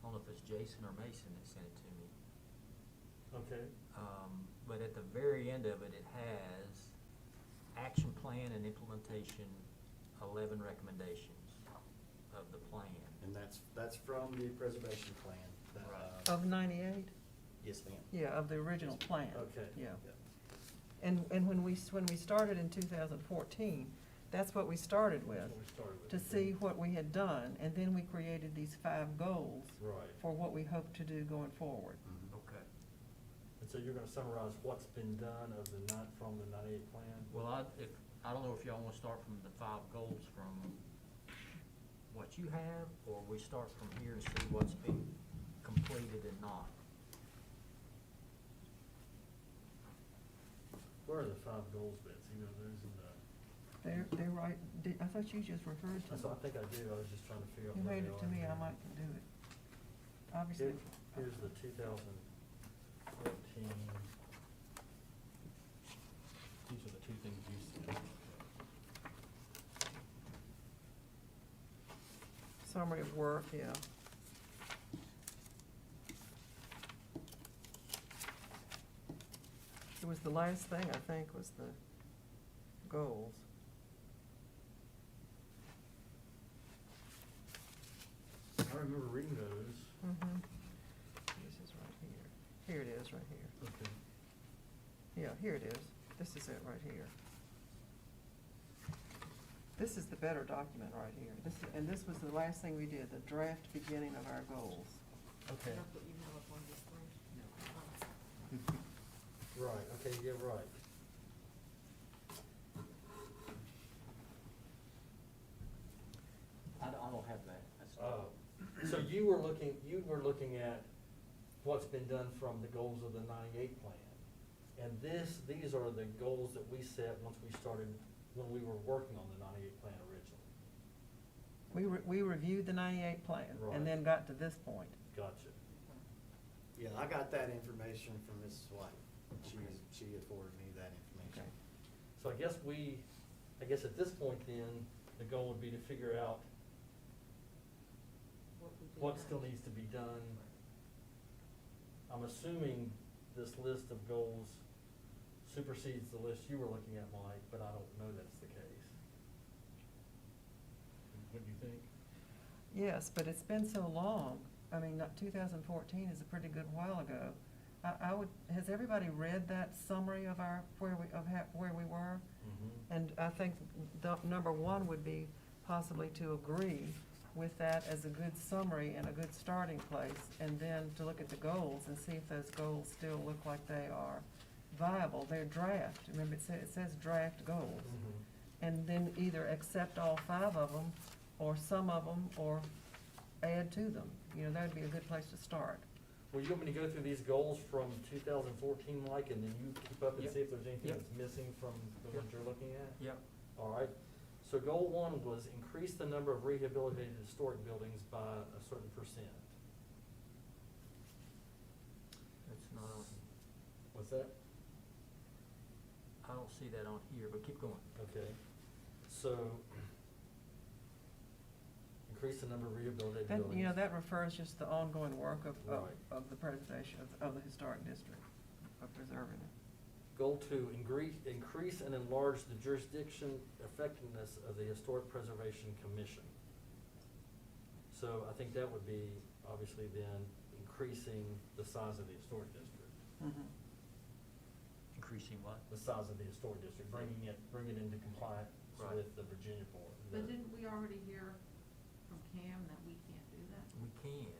I don't know if it's Jason or Mason that sent it to me. Okay. But at the very end of it, it has action plan and implementation, 11 recommendations of the plan. And that's from the preservation plan. That, Right. Of 98? Yes, ma'am. Yeah, of the original plan. Okay. Yeah. And when we started in 2014, that's what we started with, That's what we started with. to see what we had done, and then we created these 5 goals Right. for what we hope to do going forward. Okay. And so you're gonna summarize what's been done of the from the 98 plan? Well, I don't know if y'all wanna start from the 5 goals from what you have, or we start from here and see what's been completed and not. Where are the 5 goals, Betsy? You know, those in the, They're right, I thought you just referred to that's them. what I think I do, I was just trying to figure out You where made they it to are me, I here. might can do it. Obviously. Here's the 2014. These are the 2 things you said. Summary of work, yeah. It was the last thing, I think, was the goals. I remember reading those. Mm-hmm. This is right here. Here it is, right here. Okay. Yeah, here it is. This is it right here. This is the better document right here. And this was the last thing we did, the draft beginning of our goals. Okay. That's what you have up on your screen? Right, okay, yeah, right. I don't have that. That's- Oh, so you were looking at what's been done from the goals of the 98 plan. And these are the goals that we set once we started, when we were working on the 98 plan originally. We reviewed the 98 plan Right. and then got to this point. Gotcha. Yeah, I got that information from Mrs. White. She afforded me that information. Okay. So I guess at this point then, the goal would be to figure out what still needs to be done. I'm assuming this list of goals supersedes the list you were looking at, Mike, but I don't know that's the case. What do you think? Yes, but it's been so long. I mean, 2014 is a pretty good while ago. Has everybody read that summary of where we were? Mm-hmm. And I think the number 1 would be possibly to agree with that as a good summary and a good starting place, and then to look at the goals and see if those goals still look like they are viable. They're draft. Remember, it says draft goals. Mm-hmm. And then either accept all 5 of them, or some of them, or add to them. You know, that'd be a good place to start. Well, you want me to go through these goals from 2014, Mike, and then you keep up and Yep. see if there's anything Yep. that's missing from the Yep. ones you're looking at? Yep. All right. So goal 1 was increase the number of rehabilitated historic buildings by a certain %. That's not on, What's that? I don't see that on here, but keep going. Okay. So increase the number of rehabilitated That, buildings. you know, that refers just to the ongoing work of Right. the preservation of the historic district, of preserving it. Goal 2, increase and enlarge the jurisdiction effectiveness of the Historic Preservation Commission. So I think that would be, obviously then, increasing the size of the historic district. Mhm. Increasing what? The size of the historic district, bringing it into compliance Right. with the Virginia board. But didn't we already hear from Cam that we can't do that? We can,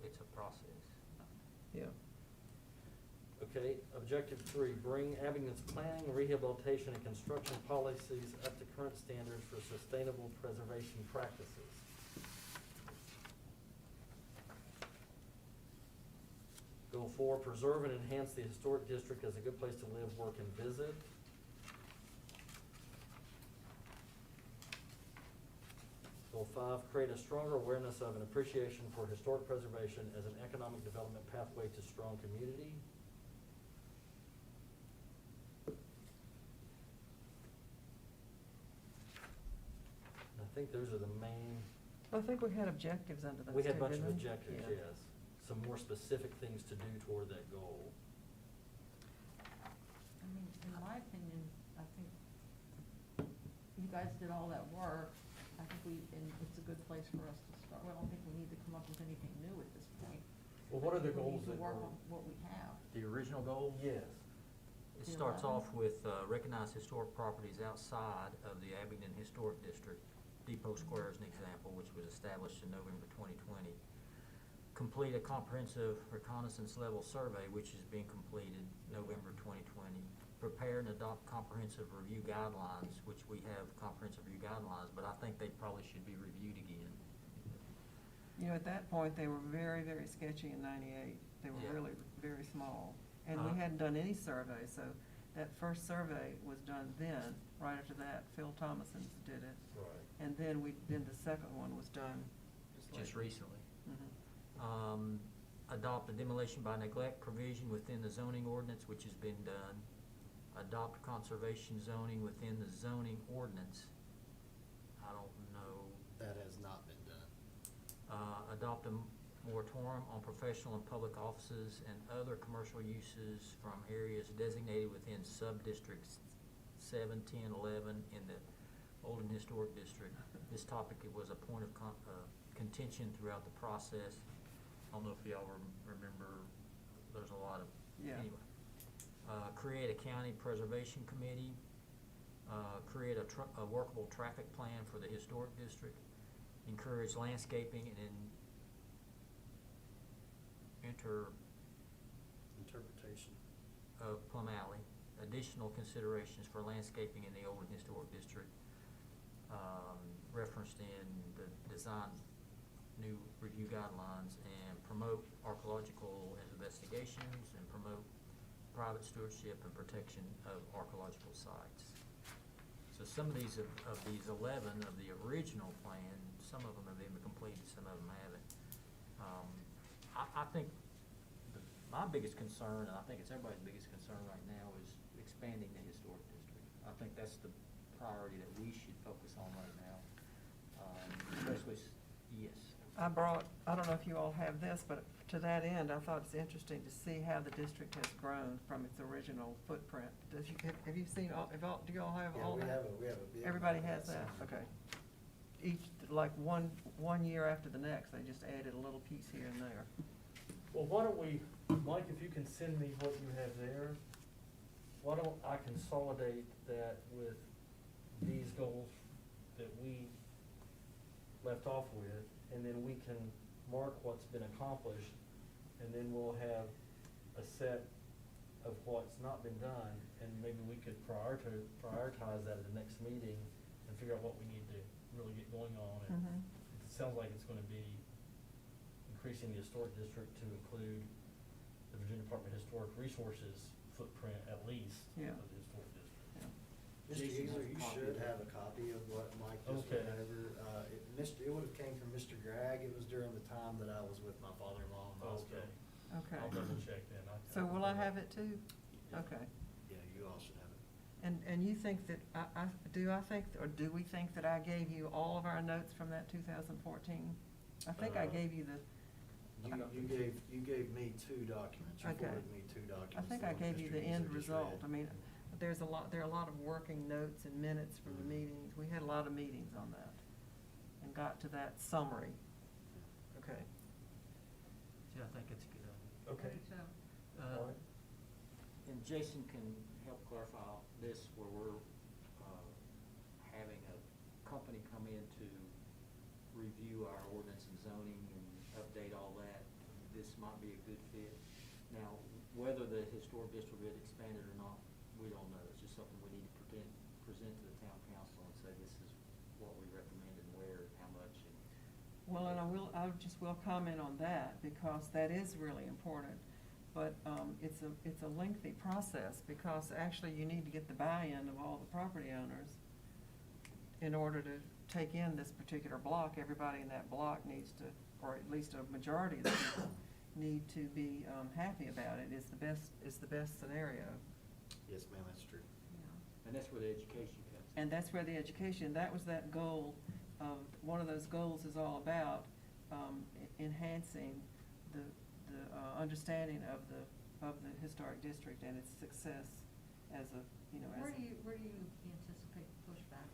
it's a process. Yeah. Okay, objective 3, bring Abington's planning, rehabilitation, and construction policies up to current standards for sustainable preservation practices. Goal 4, preserve and enhance the historic district as a good place to live, work, and visit. Goal 5, create a stronger awareness of and appreciation for historic preservation as an economic development pathway to strong community. I think those are the main, I think we had objectives under those we had a too, bunch of didn't we? objectives, Yeah. yes. Some more specific things to do toward that goal. I mean, in my opinion, I think you guys did all that work. I think and it's a good place for us to start. I don't think we need to come up with anything new at this point. Well, what are the We goals need that to work were? on what we have. The original goal? Yes. It The starts 11? off with recognize historic properties outside of the Abingdon Historic District. Depot Square is an example, which was established in November 2020. Complete a comprehensive reconnaissance level survey, which is being completed November 2020. Prepare and adopt comprehensive review guidelines, which we have comprehensive review guidelines, but I think they probably should be reviewed again. You know, at that point, they were very, very sketchy in '98. They were Yeah. really very small. And we hadn't done any surveys, so that first survey was done then. Right after that, Phil Thomason's did it. Right. And then the second one was done Just recently. Mhm. Adopt a demolition by neglect provision within the zoning ordinance, which has been done. Adopt conservation zoning within the zoning ordinance. I don't know. That has not been done. Adopt a moratorium on professional and public offices and other commercial uses from areas designated within sub-districts 7, 10, 11 in the Olden Historic District. This topic was a point of contention throughout the process. I don't know if y'all remember, there's a lot of, Yeah. anyway. Create a county preservation committee. Create a workable traffic plan for the historic district. Encourage landscaping and Interpretation. of Plum Alley. Additional considerations for landscaping in the Olden Historic District, referenced in the design new review guidelines, and promote archaeological investigations and promote private stewardship and protection of archaeological sites. So some of these, of these 11 of the original plan, some of them have been completed, some of them haven't. I think my biggest concern, and I think it's everybody's biggest concern right now, is expanding the historic district. I think that's the priority that we should focus on right now. Especially, yes. I don't know if you all have this, but to that end, I thought it's interesting to see how the district has grown from its original footprint. Have you seen, do you all have all that? Yeah, we have a big. Everybody has that, okay. Each, like one year after the next, they just added a little piece here and there. Well, why don't we, Mike, if you can send me what you have there, why don't I consolidate that with these goals that we left off with, and then we can mark what's been accomplished, and then we'll have a set of what's not been done, and maybe we could prioritize that at the next meeting and figure out what we need to really get going on. And Mhm. it sounds like it's gonna be increasing the historic district to include the Virginia Department of Historic Resources footprint at least Yeah. of the historic district. Yeah. Mr. Jason Easer, has a you copy should of it. have a copy of what Mike just Okay. went over. It would have came from Mr. Gregg. It was during the time that I was with my father-in-law in the hospital. Okay. I'll double check then. So will I have it too? Okay. Yeah, you all should have it. And you think that, do we think that I gave you all of our notes from that 2014? I think I gave you the, You gave me two documents. You Okay. forwarded me two documents. I think the I one gave you Mr. the Easer end just result. read. I mean, there are a lot of working notes and minutes from the meetings. We had a lot of meetings on that and got to that summary. Okay. Yeah, I think it's a good idea. Okay. Uh, All right. And Jason can help clarify this, where we're having a company come in to review our ordinance and zoning and update all that. This might be a good fit. Now, whether the historic district will get expanded or not, we don't know. It's just something we need to present to the town council and say this is what we recommend and where, and how much. Well, and I just will comment on that because that is really important. But it's a lengthy process because actually you need to get the buy-in of all the property owners in order to take in this particular block. Everybody in that block needs to, or at least a majority of the people need to be happy about it. It's the best scenario. Yes, ma'am, that's true. And that's where the education comes in. And that's where the education, that was that goal, one of those goals is all about enhancing the understanding of the historic district and its success as a, Where do you anticipate pushback?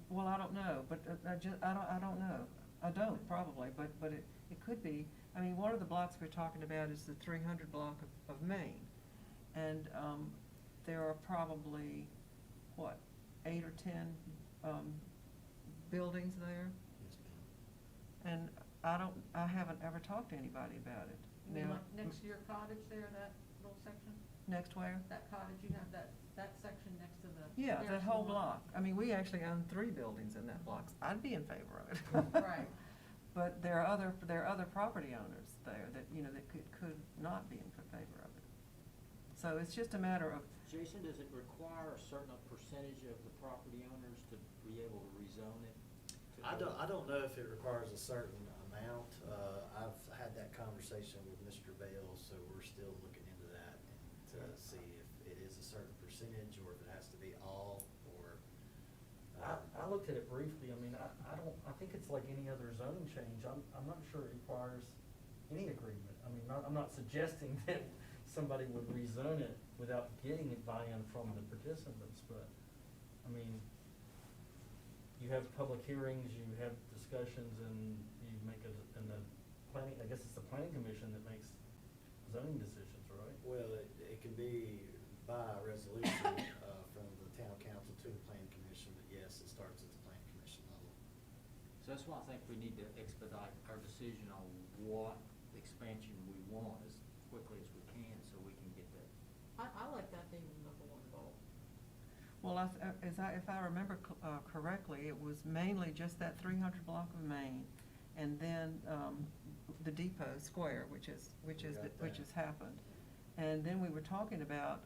Well, I don't know, but I don't know. I don't probably, but it could be. I mean, one of the blocks we're talking about is the 300 block of Maine. And, there are probably, what, 8 or 10, buildings there? Yes, ma'am. And I haven't ever talked to anybody about it. You mean Now, like next to your cottage there, that little section? Next where? That cottage, you have that section next to the. Yeah, that there's whole one. block. I mean, we actually own 3 buildings in that block. I'd be in favor of it. Right. But there are other property owners there that, you know, that could not be in favor of it. So it's just a matter of, Jason, does it require a certain percentage of the property owners to be able to rezone it? I don't know if it requires a certain amount. I've had that conversation with Mr. Bale, so we're still looking into that and to see if it is a certain percentage or if it has to be all or. I looked at it briefly, I mean, I think it's like any other zoning change, I'm not sure it requires any agreement. I mean, I'm not suggesting that somebody would rezone it without getting it buy-in from the participants, but, I mean, you have public hearings, you have discussions, and you make and the planning, I guess it's the planning commission that makes zoning decisions, right? Well, it can be by resolution from the town council to the planning commission, but yes, it starts at the planning commission level. So that's why I think we need to expedite our decision on what expansion we want as quickly as we can, so we can get that. I like that being the number one goal. well, if I remember correctly, it was mainly just that 300 block of Main, and then the Depot Square, which has happened. And then we were talking about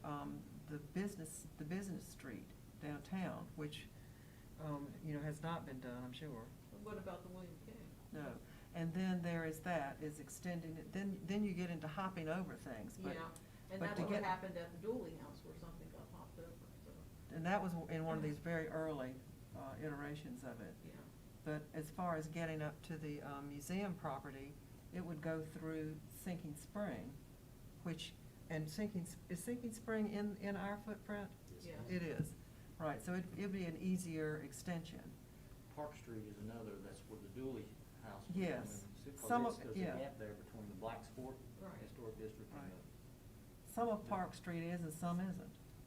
the business street downtown, which, you know, has not been done, I'm sure. What about the William King? No. And then there is extending it, then you get into hopping over things, but. Yeah, and but that's to what get- happened at the Dooley House where something got hopped over, so, And that was in one of these very early iterations of it. yeah. But as far as getting up to the museum property, it would go through Sinking Spring, is Sinking Spring in our footprint? Yes. It is, right, so it'd be an easier extension. Park Street is another, that's where the Dooley House was. Yes. Coming, Some of- there's yeah. a gap there between the Black Sport Right. Historic District and Right. the. Some of Park Street is and some isn't.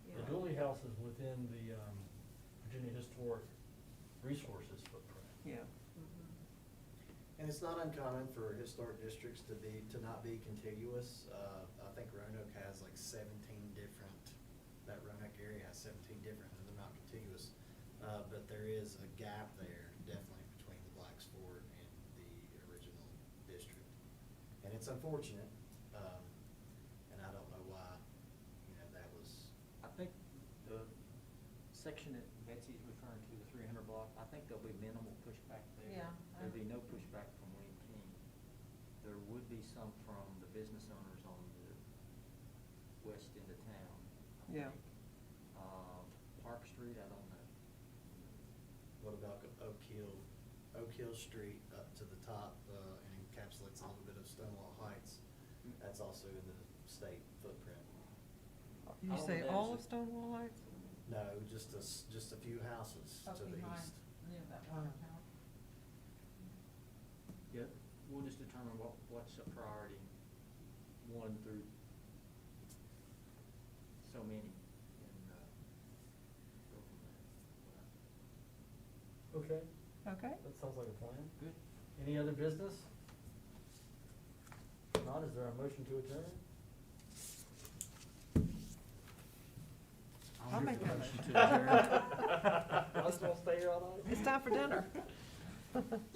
Yeah. The Dooley House is within the Virginia Historic Resources footprint. Yeah. Mhm. And it's not uncommon for historic districts to not be contiguous. I think Roanoke has like 17 different, that Roanoke area has 17 different, and they're not contiguous. But there is a gap there, definitely, between the Black's Fort and the original district. And it's unfortunate, and I don't know why, you know, that was. I think the section that Betsy's referring to, the 300 block, I think there'll be minimal pushback there. Yeah. There'll be no pushback from William King. There would be some from the business owners on the west end of town, I Yeah. think. Park Street, I don't know. What about Oak Hill Street up to the top, and encapsulates a little bit of Stonewall Heights? That's also in the state footprint. You All say of that all is- of Stonewall Heights? No, just a few houses Up to the behind, east. yeah, that water tower. Yeah, we'll just determine what's a priority, 1 through so many, and go from there. Okay, Okay. that sounds like a plan. Good. Any other business? If not, is there a motion to adjourn? I'll make that motion. I just want to stay here all night. It's time for dinner.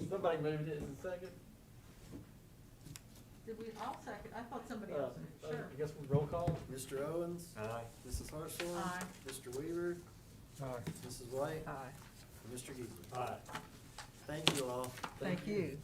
Somebody moved it in a second. Did we, I'll second, I thought somebody else did, sure. I guess we roll call. Mr. Owens? Aye. Mrs. Hartshorn? Aye. Mr. Weaver? Aye. Mrs. White? Aye. And Mr. Geezer? Aye. Thank you all. Thank you.